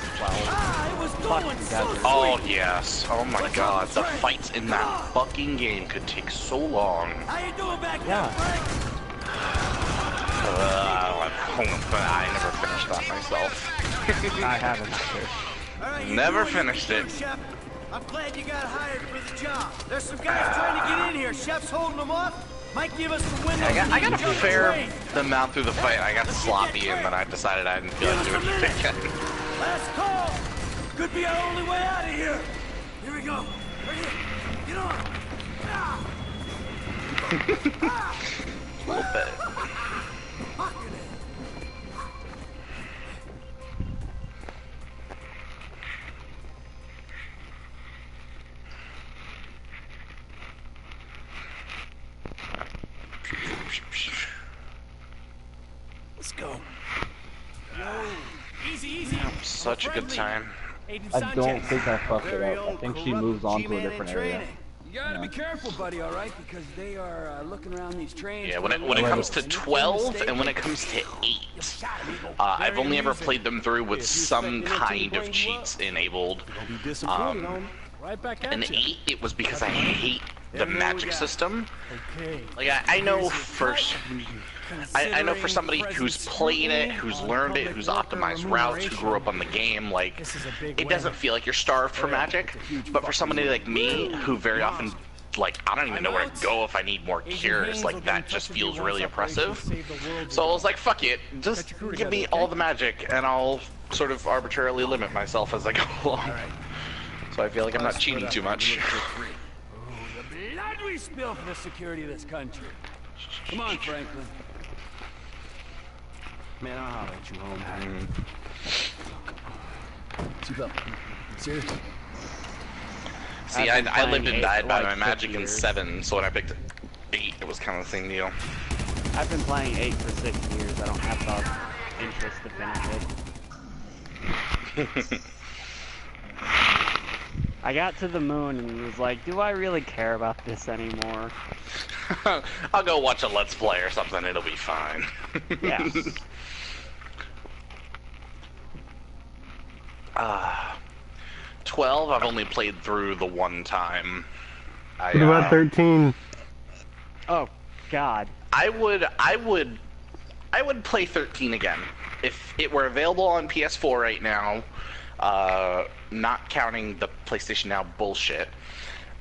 S1: was 12. Fucking desert.
S4: Oh yes. Oh my god. The fights in that fucking game could take so long.
S11: How you doing back
S1: there,
S11: Frank?
S4: I never finished that myself.
S1: I haven't either.
S4: Never finished it.
S11: Chef. I'm glad you got hired for the job. There's some guys trying to get in here. Chef's holding them off. Might give us the window.
S4: I got a fair amount through the fight. I got sloppy and then I decided I didn't feel like doing it again.
S11: Last call. Could be our only way out of here. Here we go. Right here. Get on.
S4: A little bit.
S11: Let's go. Yo, easy.
S4: Such a good time.
S3: I don't think I fucked it up. I think she moves on to a different area.
S8: You gotta be careful, buddy, alright? Because they are looking around these trains.
S4: Yeah, when it comes to 12 and when it comes to 8, I've only ever played them through with some kind of cheats enabled.
S8: Right back at
S4: in
S8: you.
S4: 8, it was because I hate the magic system. Like I know I know for somebody who's played it, who's learned it, who's optimized routes, who grew up on the game, like it doesn't feel like you're starved for magic. But for somebody like me, who very often like I don't even know where to go if I need more cures, like that just feels really oppressive. So I was like, fuck it, just give me all the magic and I'll sort of arbitrarily limit myself as I go along. So I feel like I'm not cheating too much.
S8: The blood we spill for the security of this country. Come on, Franklin. Man, I'll holler at you home. Keep up. Seriously.
S4: See, I lived and died by my magic in 7, so when I picked 8, it was kind of the same deal.
S1: I've been playing 8 for 6 years. I don't have the interest to finish it. I got to the moon and was like, do I really care about this anymore?
S4: I'll go watch a Let's Play or something, it'll be fine.
S1: Yeah.
S4: 12, I've only played through the one time.
S2: What about 13?
S1: Oh, God.
S4: I would play 13 again. If it were available on PS4 right now, not counting the PlayStation Now bullshit,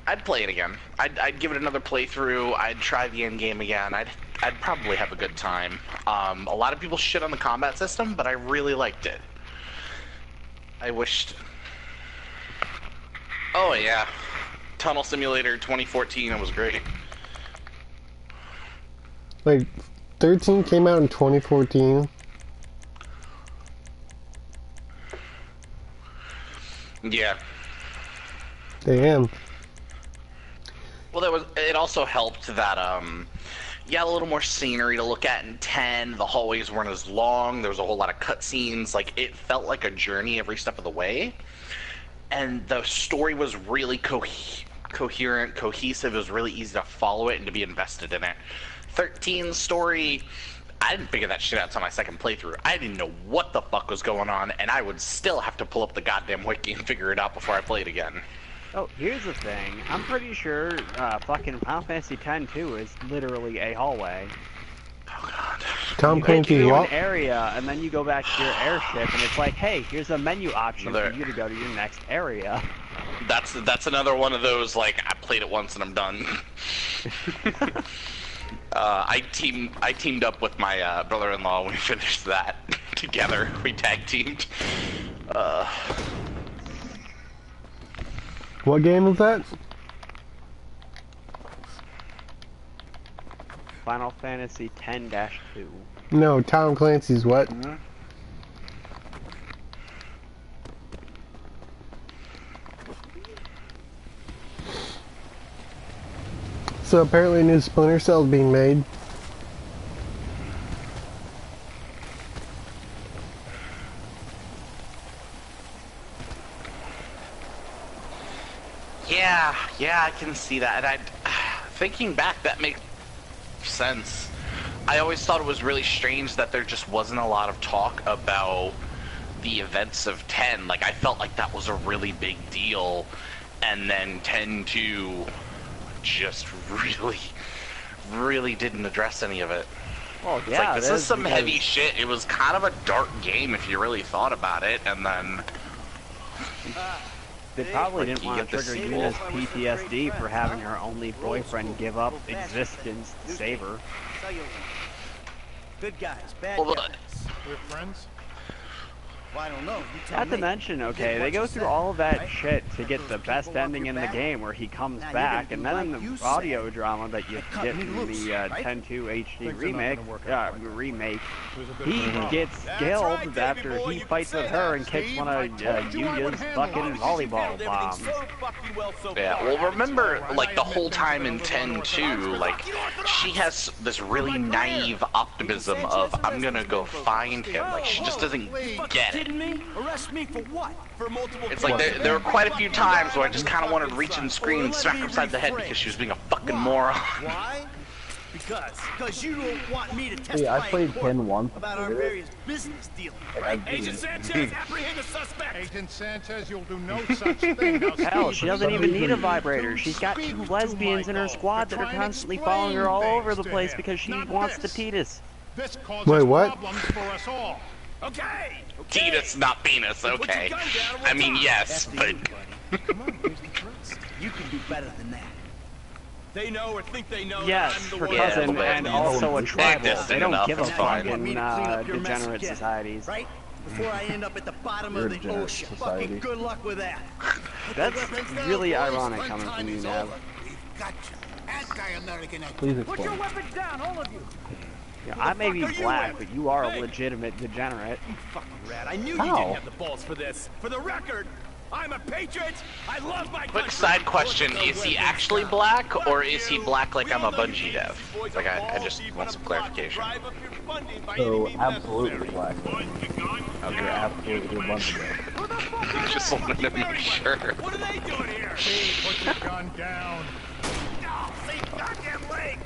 S4: I'd play it again. I'd give it another playthrough. I'd try the end game again. I'd probably have a good time. A lot of people shit on the combat system, but I really liked it. I wished. Oh yeah, Tunnel Simulator 2014. It was great.
S2: Like, 13 came out in 2014.
S4: Yeah.
S2: Damn.
S4: Well, it also helped that you had a little more scenery to look at in 10. The hallways weren't as long. There was a whole lot of cutscenes. Like, it felt like a journey every step of the way. And the story was really coherent, cohesive. It was really easy to follow it and to be invested in it. 13's story, I didn't figure that shit out until my second playthrough. I didn't know what the fuck was going on, and I would still have to pull up the goddamn wiki and figure it out before I played again.
S1: Oh, here's the thing. I'm pretty sure fucking Final Fantasy X-2 is literally a hallway.
S4: Oh god.
S2: Tom
S1: You
S2: Clancy's
S1: go to
S2: what?
S1: an area, and then you go back to your airship, and it's like, hey, here's a menu option for you to go to your next area.
S4: That's another one of those, like, I played it once and I'm done. I teamed up with my brother-in-law when we finished that together. We tag teamed.
S2: What game was that?
S1: Final Fantasy X-2.
S2: No, Tom Clancy's what? So apparently a new Splinter Cell is being made.
S4: I can see that. And thinking back, that makes sense. I always thought it was really strange that there just wasn't a lot of talk about the events of 10. Like, I felt like that was a really big deal, and then 10-2 just really didn't address any of it.
S1: Well,
S4: It's
S1: yeah,
S4: like, this is some heavy shit. It was kind of a dark game if you really thought about it, and then...
S1: They probably didn't
S4: you
S1: want to
S4: get the
S1: trigger
S4: sequel.
S1: Yuna's PTSD for having her only boyfriend give up existence to save her.
S11: Good guys, bad
S4: Well,
S11: guys.
S9: We're friends?
S11: Well, I don't know. You tell
S1: Not to
S11: me.
S1: mention,
S11: You
S1: okay,
S11: did
S1: they
S11: what
S1: go
S11: you
S1: through
S11: said,
S1: all of that
S11: right?
S1: shit to get the
S11: Those
S1: best
S11: people
S1: ending
S11: love
S1: in
S11: your
S1: the
S11: back.
S1: game where he comes
S11: Now you're
S1: back,
S11: gonna
S1: and
S11: do
S1: then in
S11: like
S1: the
S11: you
S1: audio
S11: said.
S1: drama that you
S11: They cut
S1: get
S11: me
S1: in
S11: loose,
S1: the
S11: right?
S1: 10-2 HD
S9: Things are not
S1: remake,
S9: gonna work out like that.
S1: remake,
S9: It was a bit
S1: he
S9: of a
S1: gets
S11: That's
S1: killed
S11: right, Davey
S1: after
S11: boy,
S1: he
S11: you can
S1: fights
S11: say
S1: with her
S11: that,
S1: and kicks
S9: Steve.
S1: one
S9: I
S1: of
S9: told you I would
S1: Yuya's
S9: handle
S1: fucking
S9: it.
S1: volleyball bombs.
S4: Yeah, well, remember, like, the whole time in 10-2, like, she has this really naive optimism of, I'm gonna go find him. Like, she just doesn't get it.
S11: Kidding me? Arrest me for what? For multiple.
S4: It's like, there were quite a few times where I just kind of wanted to reach and scream and smack her upside the head because she was being a fucking moron.
S11: Why? Because you don't want me to testify
S3: Yeah, I played
S11: in court
S3: 10 once.
S11: about our various business dealings, right?
S13: Agent Sanchez, apprehend the suspect!
S9: Agent Sanchez, you'll do no such thing. Now,
S1: Hell,
S9: Steve,
S1: she doesn't
S9: you
S1: even need a
S9: need
S1: vibrator.
S9: to
S1: She's got
S9: speak
S1: two
S9: to
S1: lesbians in her
S9: Michael.
S1: squad that
S9: To
S1: are
S9: try and
S1: constantly following her all
S9: explain
S1: over the
S9: things
S1: place
S9: to
S1: because
S9: him,
S1: she
S9: not
S1: wants
S9: this.
S1: to Titus.
S9: This causes
S2: Wait, what?
S9: problems for us all.
S13: Okay!
S4: Titus, not penis, okay. I mean, yes, but...
S11: Come on, here's the trust. You can do better than that.
S13: They know or think they know
S1: Yes,
S13: that I'm the
S1: her
S13: one.
S4: Yeah,
S1: cousin,
S4: but
S1: and also a tribal.
S4: distant
S1: They don't
S4: enough,
S1: give a
S4: it's
S1: fuck
S4: fine.
S1: in
S11: Want me to clean up your mess
S1: degenerate
S11: again,
S1: societies.
S11: Right? Before I end up at the bottom
S3: You're
S11: of
S3: a
S11: the
S3: degenerate
S11: ocean.
S3: society.
S11: Fucking good luck with that.
S1: That's really ironic coming from you, Nav.
S9: Got you. Anti-American
S3: Please
S7: Put your
S3: explain.
S7: weapons down, all of you.
S1: Yeah, I may be
S13: fuck are you
S1: black,
S13: with?
S1: but you are a
S13: Hey.
S1: legitimate degenerate.
S13: Fucking rat, I knew you
S3: How?
S13: didn't have the balls for this. For the record, I'm a patriot. I love my country.
S4: Quick side question, is he actually black, or is he black like I'm a Bungie dev? Like, I just want some clarification.
S3: So, absolutely black. You're absolutely a bunch of them.
S4: Just wanted to make sure.
S13: What are they doing here?
S9: Put your gun down.
S13: Oh, see, goddamn leg.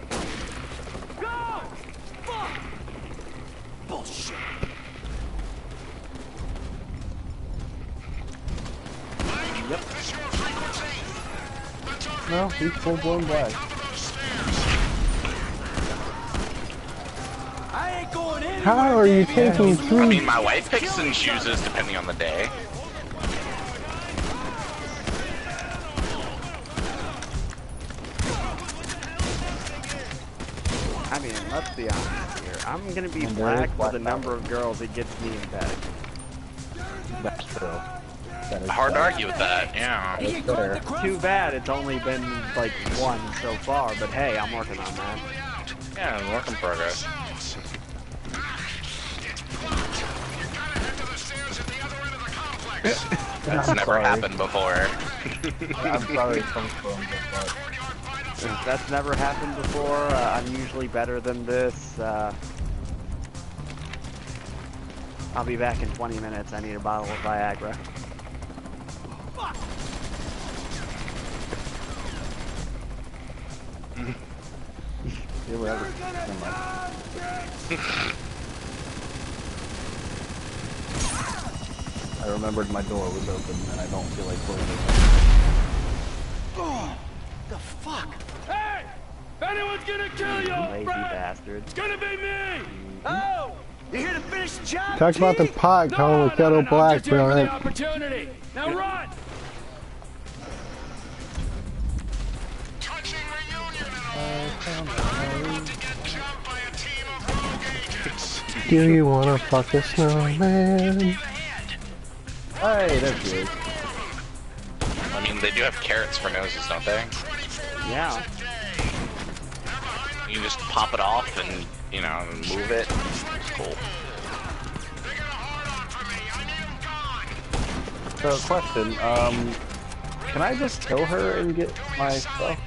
S13: Go! Fuck!
S11: Bullshit.
S3: No, he's full blown black.
S11: I ain't going in.
S2: How are you taking
S4: I
S2: three?
S4: mean, my wife picks and chooses depending on the day.
S1: I mean, let's be honest here. I'm gonna be
S3: And there
S1: black
S3: is
S1: for
S3: black
S1: the number
S3: power.
S1: of girls it gets me in bed.
S3: That's true. That is
S4: Hard to
S3: fair.
S4: argue with that, yeah.
S3: That is fair.
S1: Too bad it's only been like one so far, but hey, I'm working on that.
S4: Yeah, work in progress. That's
S3: I'm
S4: never
S3: sorry.
S4: happened before.
S3: I'm sorry it comes from but
S1: If that's never happened before, I'm usually better than this. I'll be back in 20 minutes. I need a bottle of Viagra.
S3: do whatever. Never mind. I remembered my door was open and I don't feel like closing it.
S11: Oh, the fuck?
S13: Hey! If anyone's gonna kill you,
S1: Lazy bastard.
S13: it's gonna be me!
S11: Oh! You here to finish the job?
S2: Talk about the pot calling the kettle black,
S13: I'm just here for
S2: bro.
S13: the opportunity. Now run!
S2: Do you wanna fuck a snowman?
S3: Hey, that's good.
S4: I mean, they do have carrots for noses, don't they?
S1: Yeah.
S4: You can just pop it off and, you know, move it. It's cool.
S3: So, question, can I just kill her and get my stuff?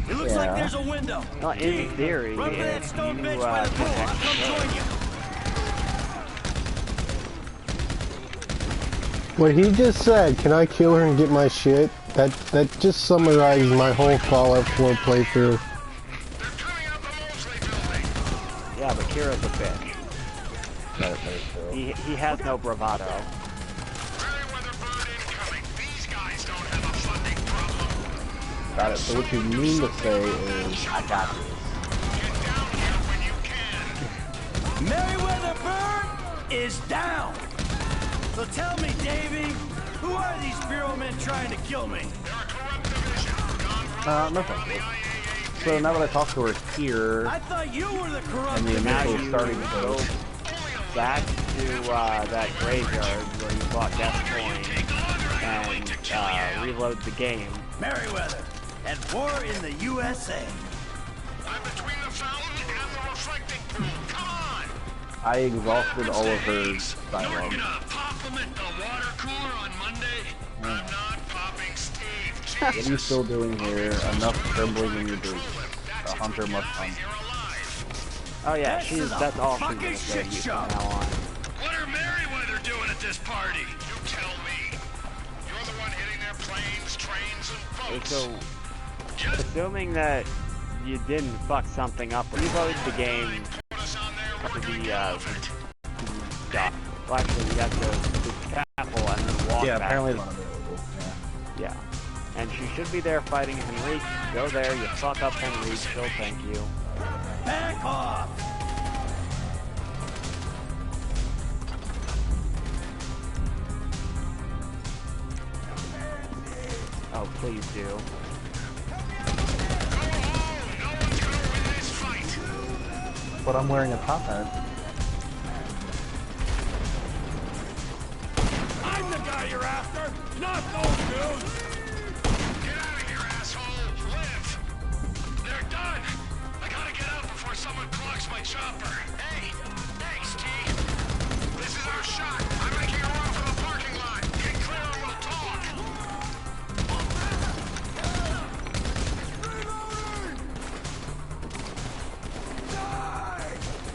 S11: It looks
S3: Yeah.
S11: like there's a window.
S1: Well, in theory,
S11: Run to that
S1: if
S11: stone
S1: you
S11: bench by the pool. I'll come join you.
S2: What he just said, can I kill her and get my shit? That just summarizes my whole Fallout 4 playthrough.
S1: Yeah, but Kira's a bitch. He has no bravado.
S3: Got it. So what you mean to say is, I got this.
S11: Merryweather Bird is down. So tell me, Davey, who are these Bureau men trying to kill me?
S3: Nothing. So now that I talked to her here,
S11: I thought you were the corrupt.
S3: and the initial starting
S1: go
S3: code,
S1: back to that graveyard where you bought Death Coin and reload the game.
S11: Merryweather, at war in the USA.
S6: I'm between the fountain and the reflecting. Come on!
S3: I exhausted all of her dialogue.
S6: You're gonna pop them at the water cooler on Monday? I'm not popping Steve.
S3: What are you still doing here? Enough trembling in your boots. The hunter must hunt.
S1: Oh yeah, that's all she's gonna say
S11: shit
S1: from
S11: show.
S1: now on.
S6: What are Merryweather doing at this party? You tell me. You're the one hitting their planes, trains, and boats.
S1: So, assuming that you didn't fuck something up, reload the game to the dock. Well, actually, you got the chapel and then walk
S3: Yeah,
S1: back.
S3: apparently not available.
S1: Yeah. And she should be there fighting Henrique. Go there, you fuck up Henrique, she'll thank you.
S11: Back off!
S1: Oh, please do.
S3: But I'm wearing a top hat.
S13: I'm the guy you're after, not those dudes!
S6: Get out of here, asshole! Live! They're done! I gotta get out before someone clogs my chopper. Hey! Thanks, T! This is our shot! I'm making a run for the parking lot! Get clear and we'll talk!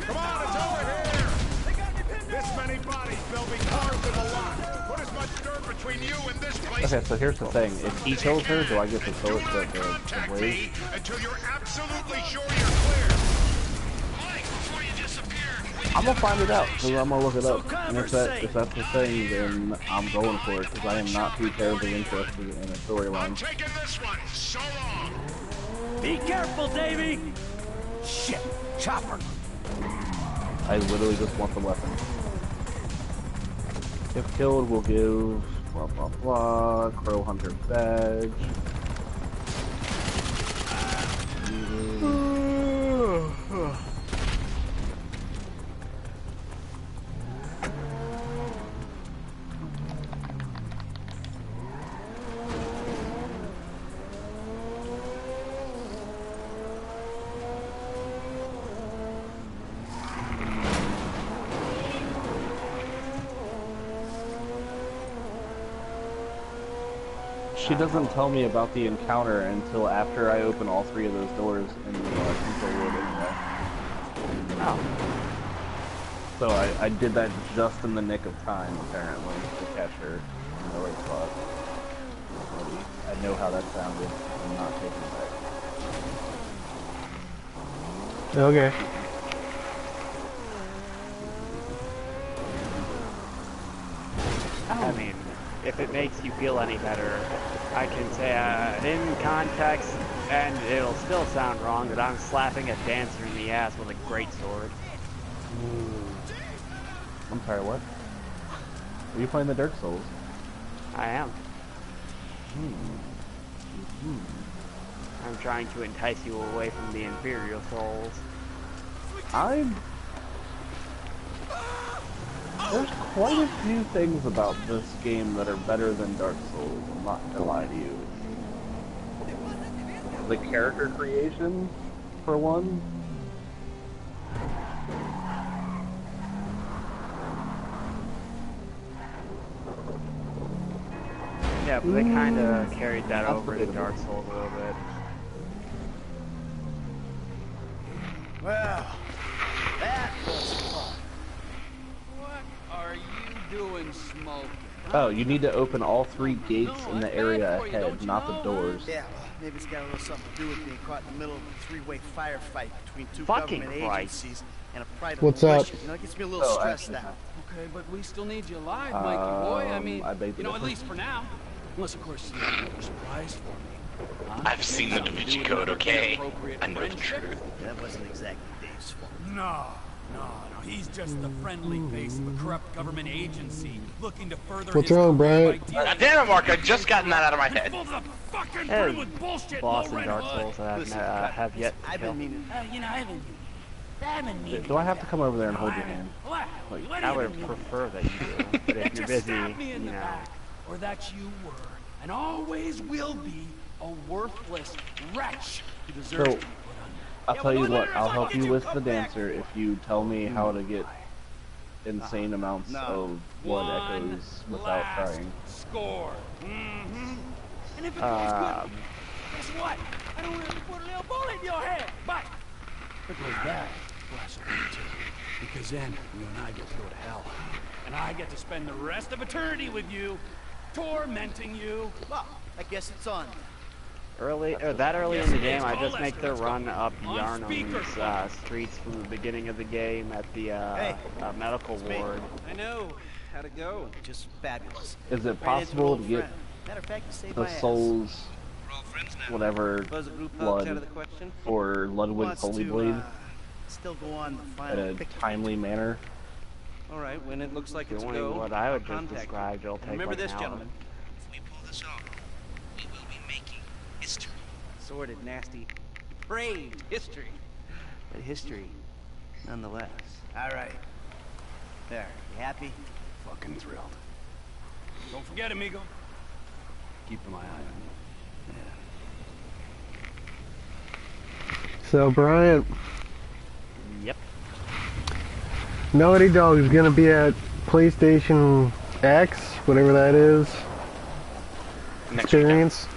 S13: Come on, it's over here! This many bodies, they'll be carved to the lot. Put as much dirt between you and this place.
S3: Okay, so here's the thing. If he kills her, do I get to throw it to the blade?
S6: Until you're absolutely sure you're clear. Mike, before you disappear,
S3: I'm gonna find it out, because I'm gonna look it up. And if that's the thing, then I'm going for it, because I am not too terribly interested in a storyline.
S6: taking this one. So long.
S11: Be careful, Davey! Shit, chopper!
S3: I literally just want the weapon. If killed, we'll give blah blah blah, Crow Hunter badge. She doesn't tell me about the encounter until after I open all three of those doors in the control room anyway.
S1: Oh.
S3: So I did that just in the nick of time, apparently, to catch her in the right spot. I know how that sounded. I'm not taking it back.
S2: Okay.
S1: I mean, if it makes you feel any better, I can say in context, and it'll still sound wrong, that I'm slapping a dancer in the ass with a greatsword.
S3: I'm sorry, what? Are you playing the Dark Souls?
S1: I am. I'm trying to entice you away from the Imperial Souls.
S3: There's quite a few things about this game that are better than Dark Souls, I'm not gonna lie to you. The character creation, for one.
S1: Yeah, but they kind of carried that over to Dark Souls a little bit.
S8: Well, that was fun. What are you doing smoking?
S3: Oh, you need to open all 3 gates in the area ahead, not the doors.
S11: Yeah, well, maybe it's got a little something to do with being caught in the middle of a 3-way firefight between 2
S1: Fucking
S11: government
S1: Christ.
S11: agencies and a private
S2: What's up?
S11: militia. You know, it gets me a little stressed out.
S8: Okay, but we still need you alive, Mikey boy. I mean,
S3: I beg to
S8: you know, at
S3: differ.
S8: least for now. Unless, of course, you have a surprise for me. Huh?
S4: I've seen the Da Vinci Code, okay? I know the truth.
S11: That wasn't exactly Dave's fault.
S8: No. He's just the friendly face of a corrupt government agency looking to further
S2: What's
S8: his
S2: wrong,
S8: career
S2: Bryant?
S8: by
S4: God damn it, Mark, I just gotten that out of my head.
S1: Hey, boss in Dark Souls that I have yet to
S11: I've
S1: kill.
S11: been meaning.
S7: You know, I haven't needed.
S3: Do I have to come over there and hold your hand?
S1: I would prefer that you do, but if you're busy,
S8: me in the back, or that you were, and always will be, a worthless wretch who deserves
S3: So,
S8: to be put under.
S3: I'll tell you what, I'll help you with the dancer if you tell me how to get insane amounts of blood echoes without crying.
S8: Score. And if it goes good, guess what? I don't have to put a little bullet in your head. But if it goes bad, bless me too. Because then you and I get to go to hell, and I get to spend the rest of eternity with you, tormenting you.
S11: Well, I guess it's on.
S1: Early in the game, I just make the run up Yarnum's streets from the beginning of the game at the medical ward.
S11: I know. How'd it go? Just fabulous.
S3: Is it possible to get
S11: Matter of fact, you saved
S3: the
S11: my ass.
S3: soul's whatever
S11: Was a group
S3: blood
S11: out of the question?
S3: or Ludwig
S11: Wants
S3: Holy
S11: to,
S3: Blade
S11: still go on the
S3: at
S11: final
S3: a
S11: picture.
S3: timely manner?
S11: All right, when it looks like it's
S1: Doing
S11: go,
S1: what I would
S11: I'll
S1: just
S11: contact
S1: describe, it'll take
S11: Remember
S1: like
S11: this,
S1: an hour.
S11: gentlemen. If we pull this off, we will be making history. Sordid, nasty, depraved history. But history, nonetheless. All right. There, you happy?
S8: Fucking thrilled. Don't forget, amigo. Keeping my eye on you.
S2: So, Bryant,
S1: Yep.
S2: Naughty Dog is gonna be at PlayStation X, whatever that is. Experience.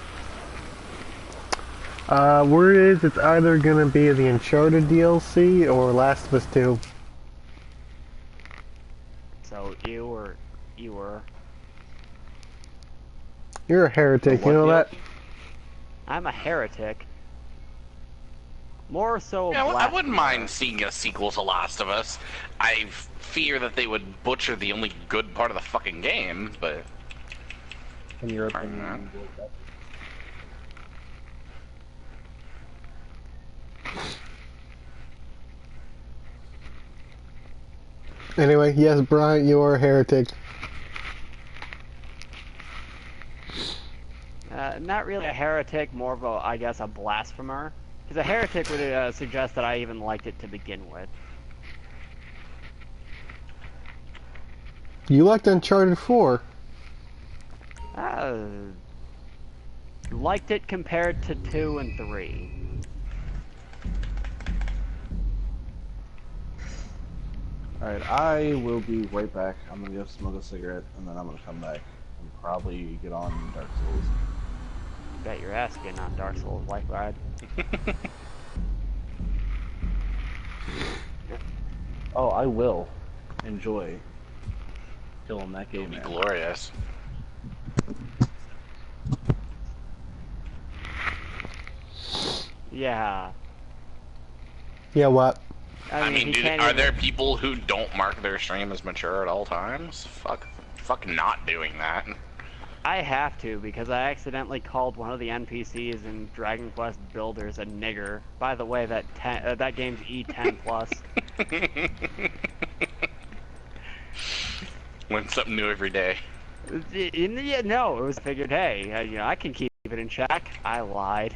S2: Word is it's either gonna be the Uncharted DLC or Last of Us 2.
S1: So you were.
S2: You're a heretic, you know that?
S1: I'm a heretic. More so.
S4: Yeah, I wouldn't mind seeing a sequel to Last of Us. I fear that they would butcher the only good part of the fucking game, but.
S3: In your opinion,
S2: Anyway, yes, Bryant, you are a heretic.
S1: Not really a heretic, more of a, I guess, a blasphemer. Because a heretic would suggest that I even liked it to begin with.
S2: You liked Uncharted 4.
S1: Liked it compared to 2 and 3.
S3: Alright, I will be right back. I'm gonna go smoke a cigarette, and then I'm gonna come back and probably get on Dark Souls.
S1: Bet your ass getting on Dark Souls like ride.
S3: Oh, I will enjoy killing that game.
S4: It'll be glorious.
S1: Yeah.
S2: Yeah, what?
S4: I mean, dude, are there people who don't mark their stream as mature at all times? Fuck not doing that.
S1: I have to, because I accidentally called one of the NPCs in Dragon Quest Builders a nigger. By the way, that game's E10 plus.
S4: Learn something new every day.
S1: No, it was figured, hey, you know, I can keep it in check. I lied.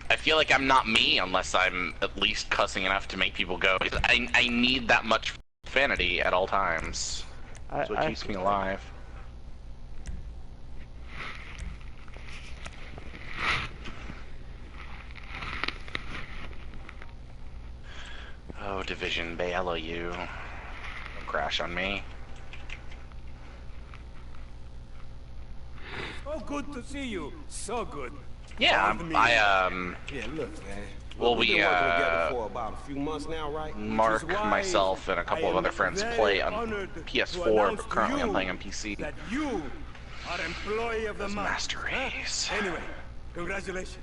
S4: I feel like I'm not me unless I'm at least cussing enough to make people go. I need that much profanity at all times. That's what keeps me alive. Oh, Division, bail you. Don't crash on me.
S8: Oh, good to see you. So good.
S4: Yeah,
S8: Yeah, look, man.
S4: Well,
S15: We've
S4: we,
S15: been working together for about a few months now, right?
S4: Mark, myself, and a couple of other friends play on PS4, but currently I'm playing on PC.
S8: That you are employee of the month.
S4: Master Race.
S8: Anyway, congratulations.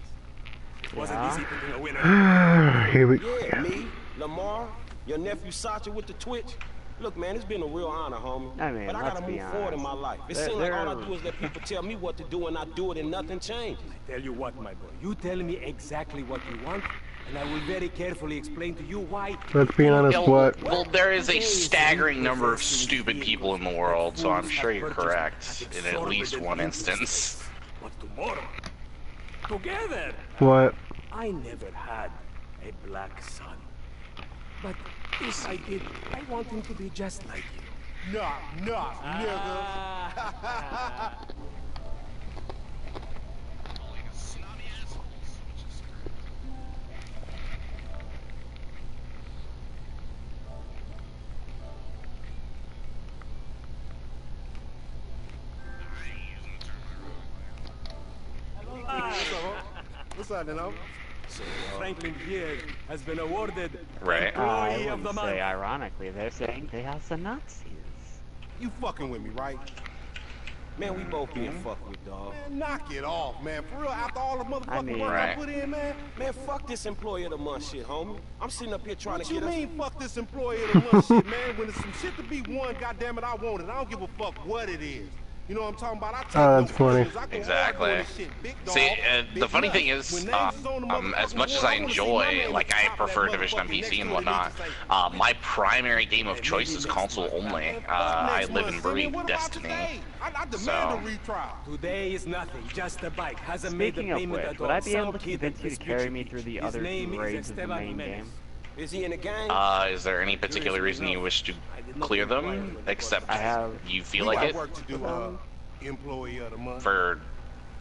S8: It wasn't easy picking a winner.
S2: Here we go.
S15: Yeah, me, Lamar, your nephew Sacha with the Twitch. Look, man, it's been a real honor, homie.
S1: I mean,
S15: but I gotta move forward in my life. It seems like all I do is let people tell me what to do, and I do it, and nothing changes.
S8: I tell you what, my boy. You tell me exactly what you want, and I will very carefully explain to you why.
S2: Let's be honest, what?
S4: Well, there is a staggering number of stupid people in the world, so I'm sure you're correct in at least one instance.
S8: But tomorrow, together.
S2: What?
S8: I never had a black son. But if I did, I want him to be just like you.
S13: Knock, knock, nigga. What's up, Nino?
S8: Franklin here has been awarded
S1: I
S8: Employee of
S1: wouldn't
S8: the Month.
S1: say ironically, they're saying they have the Nazis.
S13: You fucking with me, right?
S15: Man, we both being fucked with, dog.
S13: Man, knock it off, man. For real, after all the motherfucking work I put in, man.
S15: Man, fuck this employee of the month shit, homie. I'm sitting up here trying
S13: What
S15: to
S13: you
S15: get us.
S13: mean, fuck this employee of the month shit, man? When there's some shit to be won, goddammit, I want it. I don't give a fuck what it is. You know what I'm talking about? I take
S2: Oh, that's funny.
S4: Exactly. See, the funny thing is, as much as I enjoy, like, I prefer Division on PC and whatnot, my primary game of choice is console only. I live and breathe Destiny. So.
S8: Today is nothing, just a bike. Hasn't made the
S1: Speaking of
S8: payment
S1: which,
S8: at
S1: would
S8: all.
S1: I be able
S8: Some
S1: to
S8: kid
S1: convince you to
S8: that
S1: carry me through the
S8: His
S1: other
S8: name
S1: two
S8: is
S1: raids of the
S8: Esteban
S1: main
S8: Jimenez.
S1: game?
S15: Is he in the game?
S4: Is there any particular reason you wish to clear them, except you feel like it?
S13: Work to do, employee of the month.
S4: For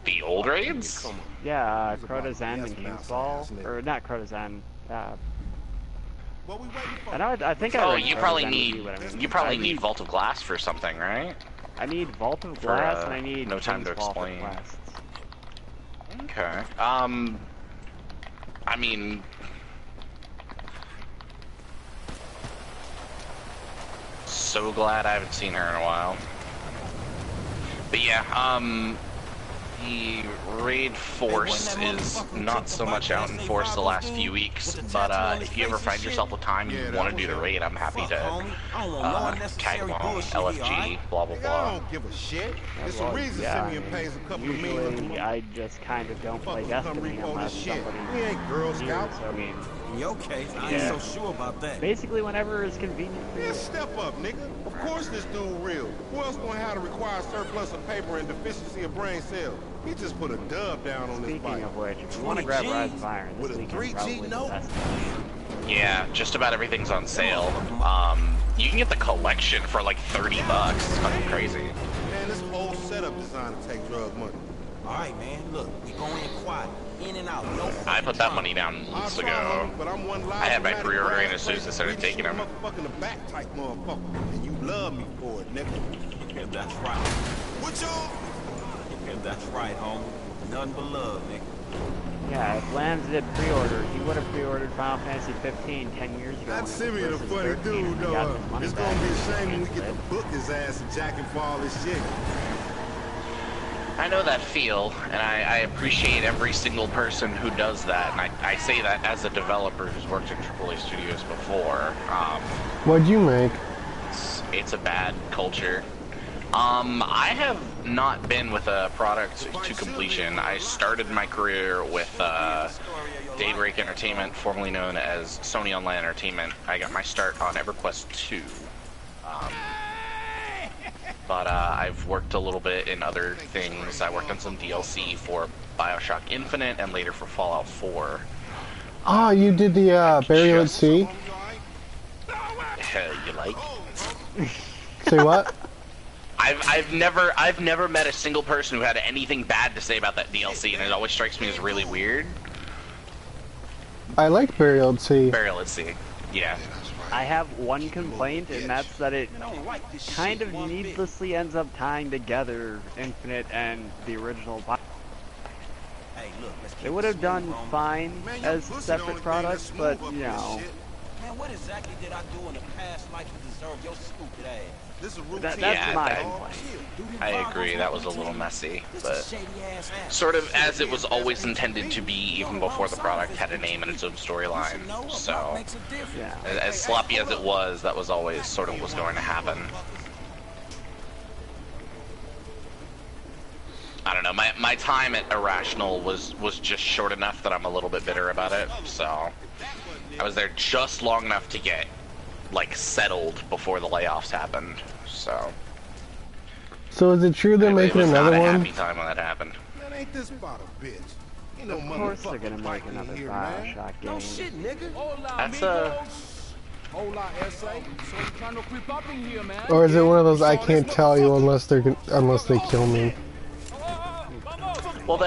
S4: the old raids?
S1: Yeah, Crota Zen and Kingsball. Or not Crota Zen. I think I
S4: Oh,
S1: read
S4: you
S1: Crota
S4: probably
S1: Zen
S4: need
S1: with you, but I mean,
S4: you probably need Vault of Glass for something, right?
S1: I need Vault of
S4: For,
S1: Glass and I need
S4: No Time to
S1: Kingsball for
S4: Explain.
S1: quests.
S4: Okay. I mean, so glad I haven't seen her in a while. But yeah, the raid force is not so much out in force the last few weeks, but if you ever find yourself with time and you want to do the raid, I'm happy to tag along, LFG, blah blah
S13: I
S4: blah.
S13: don't give a shit. There's
S1: Well,
S13: some reason
S1: yeah,
S13: Simeon pays a couple of million a
S1: usually
S13: month.
S1: I just kind of don't play Destiny unless somebody
S13: We ain't Girl
S1: needs,
S13: Scouts.
S1: I mean,
S11: In your case, I
S1: Yeah.
S11: ain't so sure about that.
S1: basically whenever is convenient for
S13: Yeah,
S1: you.
S13: step up, nigga. Of course this dude real. Who else gonna have to require surplus of paper and deficiency of brain cells? He just put a dub down on this bike.
S1: Speaking of which, if you want to grab Rise of Iron, this
S13: With a
S1: weekend
S13: 3G
S1: probably the
S13: note?
S1: best.
S4: Yeah, just about everything's on sale. You can get the collection for like $30. It's fucking crazy.
S13: Man, this whole setup designed to take drug money.
S11: All right, man. Look, we go in quiet, in and out. No
S4: I put that money down months ago.
S13: But I'm one
S4: I had my
S13: live
S4: pre-order in
S13: brass
S4: as soon as I started
S13: plate,
S4: taking them.
S13: motherfucking the back type motherfucker. And you love me for it, nigga.
S11: Yeah, that's right.
S13: What y'all?
S11: Yeah, that's right, homie. Nothing but love, nigga.
S1: Yeah, if Lambs did pre-order, he would have pre-ordered Final Fantasy 15 10 years ago.
S13: That's
S1: when it
S13: Simeon a
S1: was
S13: funny
S1: 13
S13: dude,
S1: and he
S13: though.
S1: got his money
S13: It's
S1: back
S13: gonna be a
S1: and
S13: shame when we
S1: canceled
S13: get
S1: it.
S13: to book his ass and jack him for all this shit.
S4: I know that feel, and I appreciate every single person who does that, and I say that as a developer who's worked in AAA studios before.
S2: What'd you make?
S4: It's a bad culture. I have not been with a product to completion. I started my career with Daybreak Entertainment, formerly known as Sony Online Entertainment. I got my start on EverQuest 2. But I've worked a little bit in other things. I worked on some DLC for BioShock Infinite and later for Fallout 4.
S2: Ah, you did the Burial at Sea?
S4: You like?
S2: Say what?
S4: I've never met a single person who had anything bad to say about that DLC, and it always strikes me as really weird.
S2: I like Burial at Sea.
S4: Burial at Sea, yeah.
S1: I have one complaint, and that's that it kind of needlessly ends up tying together Infinite and the original.
S11: Hey, look, let's keep
S1: They would
S11: it
S1: have
S11: smooth,
S1: done
S11: homie.
S1: fine
S13: Man, your
S1: as
S13: pussy
S1: separate
S13: the only thing
S1: products,
S13: that's
S1: but
S13: smooth
S1: you
S13: up
S1: know,
S13: this shit.
S11: Man, what exactly did I do in the past life to deserve your stupid ass?
S13: This is routine.
S1: that's
S4: Yeah,
S1: my
S4: that-
S1: complaint.
S4: I agree, that was a little messy, but
S11: Shady ass ass.
S4: sort of as it was always intended to be even before the product had a name and its own storyline. So,
S1: Yeah.
S4: as sloppy as it was, that was always sort of what was going to happen. I don't know, my time at Irrational was just short enough that I'm a little bit bitter about it, so I was there just long enough to get, like, settled before the layoffs happened, so...
S2: So is it true they're making another
S4: It was not a
S2: one?
S4: happy time when that happened.
S13: Man, ain't this about a bitch? Ain't no
S1: Of course they're
S13: motherfucking
S1: gonna make
S13: fighting
S1: another
S13: here, man.
S1: Bioshock game.
S11: No shit, nigga.
S4: That's a...
S8: Hola, S.A. So you trying to creep up in here, man?
S2: Or is it one of those I can't tell you unless they kill me?
S4: Well,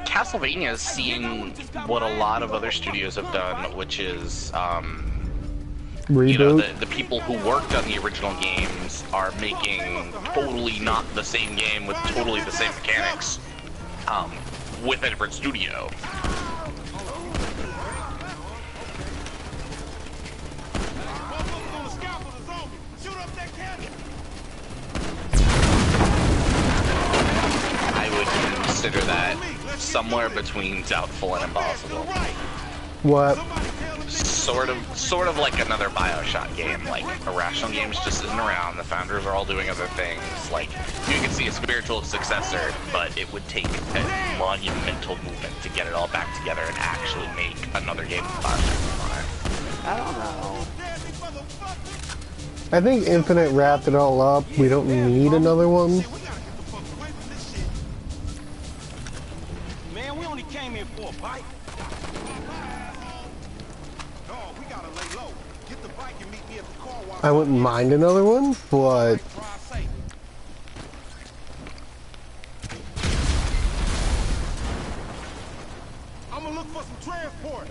S4: Castlevania is seeing what a lot of other studios have done, which is,
S2: Reboot?
S4: you know, the people who worked on the original games are making totally not the same game with totally the same mechanics, with a different studio. I would consider that somewhere between doubtful and impossible.
S2: What?
S4: Sort of like another Bioshock game. Like, Irrational Games just isn't around, the founders are all doing other things. Like, you could see a spiritual successor, but it would take a monumental movement to get it all back together and actually make another game with Bioshock on it.
S1: I don't know.
S2: I think Infinite wrapped it all up. We don't need another one.
S11: Man, we only came here for a bite.
S2: I wouldn't mind another one, but
S13: I'm gonna look for some transport.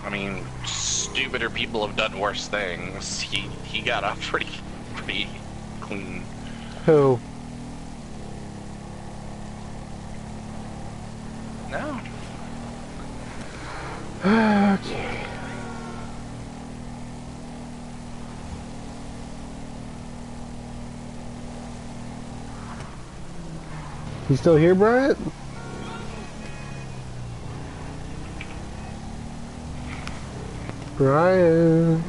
S4: I mean, stupider people have done worse things. He got off pretty clean.
S2: who?
S4: No.
S2: Okay. You still here, Bryant? Brian.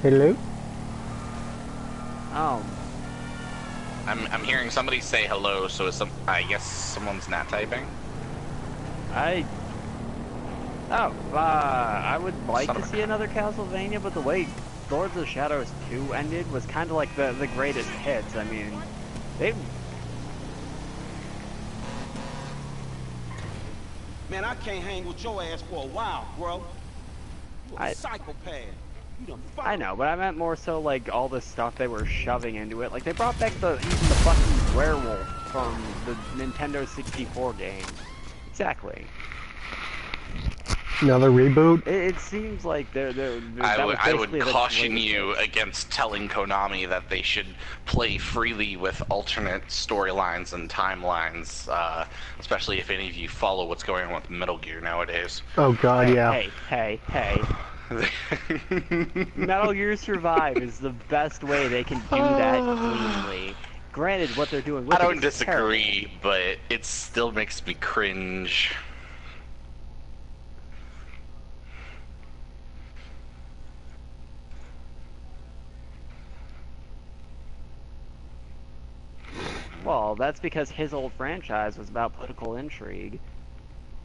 S2: Hello?
S1: Oh.
S4: I'm hearing somebody say hello, so I guess someone's not typing.
S1: I would like to see another Castlevania, but the way Lords of Shadows 2 ended was kind of like the greatest hits. I mean, they...
S11: Man, I can't hang with your ass for a while, bro. You a psychopath. You done
S1: I know, but I meant more so like all the stuff they were shoving into it. Like they brought back even the fucking werewolf from the Nintendo 64 game. Exactly.
S2: Another reboot?
S1: It seems like they're
S4: I would caution you against telling Konami that they should play freely with alternate storylines and timelines, especially if any of you follow what's going on with Metal Gear nowadays.
S2: Oh god, yeah.
S1: Hey. Metal Gear Survive is the best way they can do that cleanly. Granted, what they're doing with
S4: I don't
S1: it is
S4: disagree,
S1: terrible.
S4: but it still makes me cringe.
S1: Well, that's because his old franchise was about political intrigue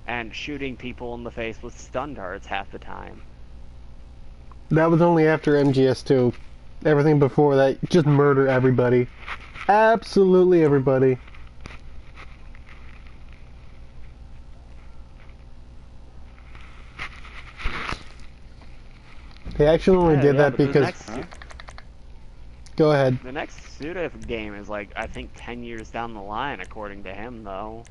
S1: and shooting people in the face with stun darts half the time.
S2: That was only after MGS2. Everything before that, just murder everybody. Absolutely everybody. They actually only did that because... Go ahead.
S1: The next Suda game is like, I think 10 years down the line, according to him, though.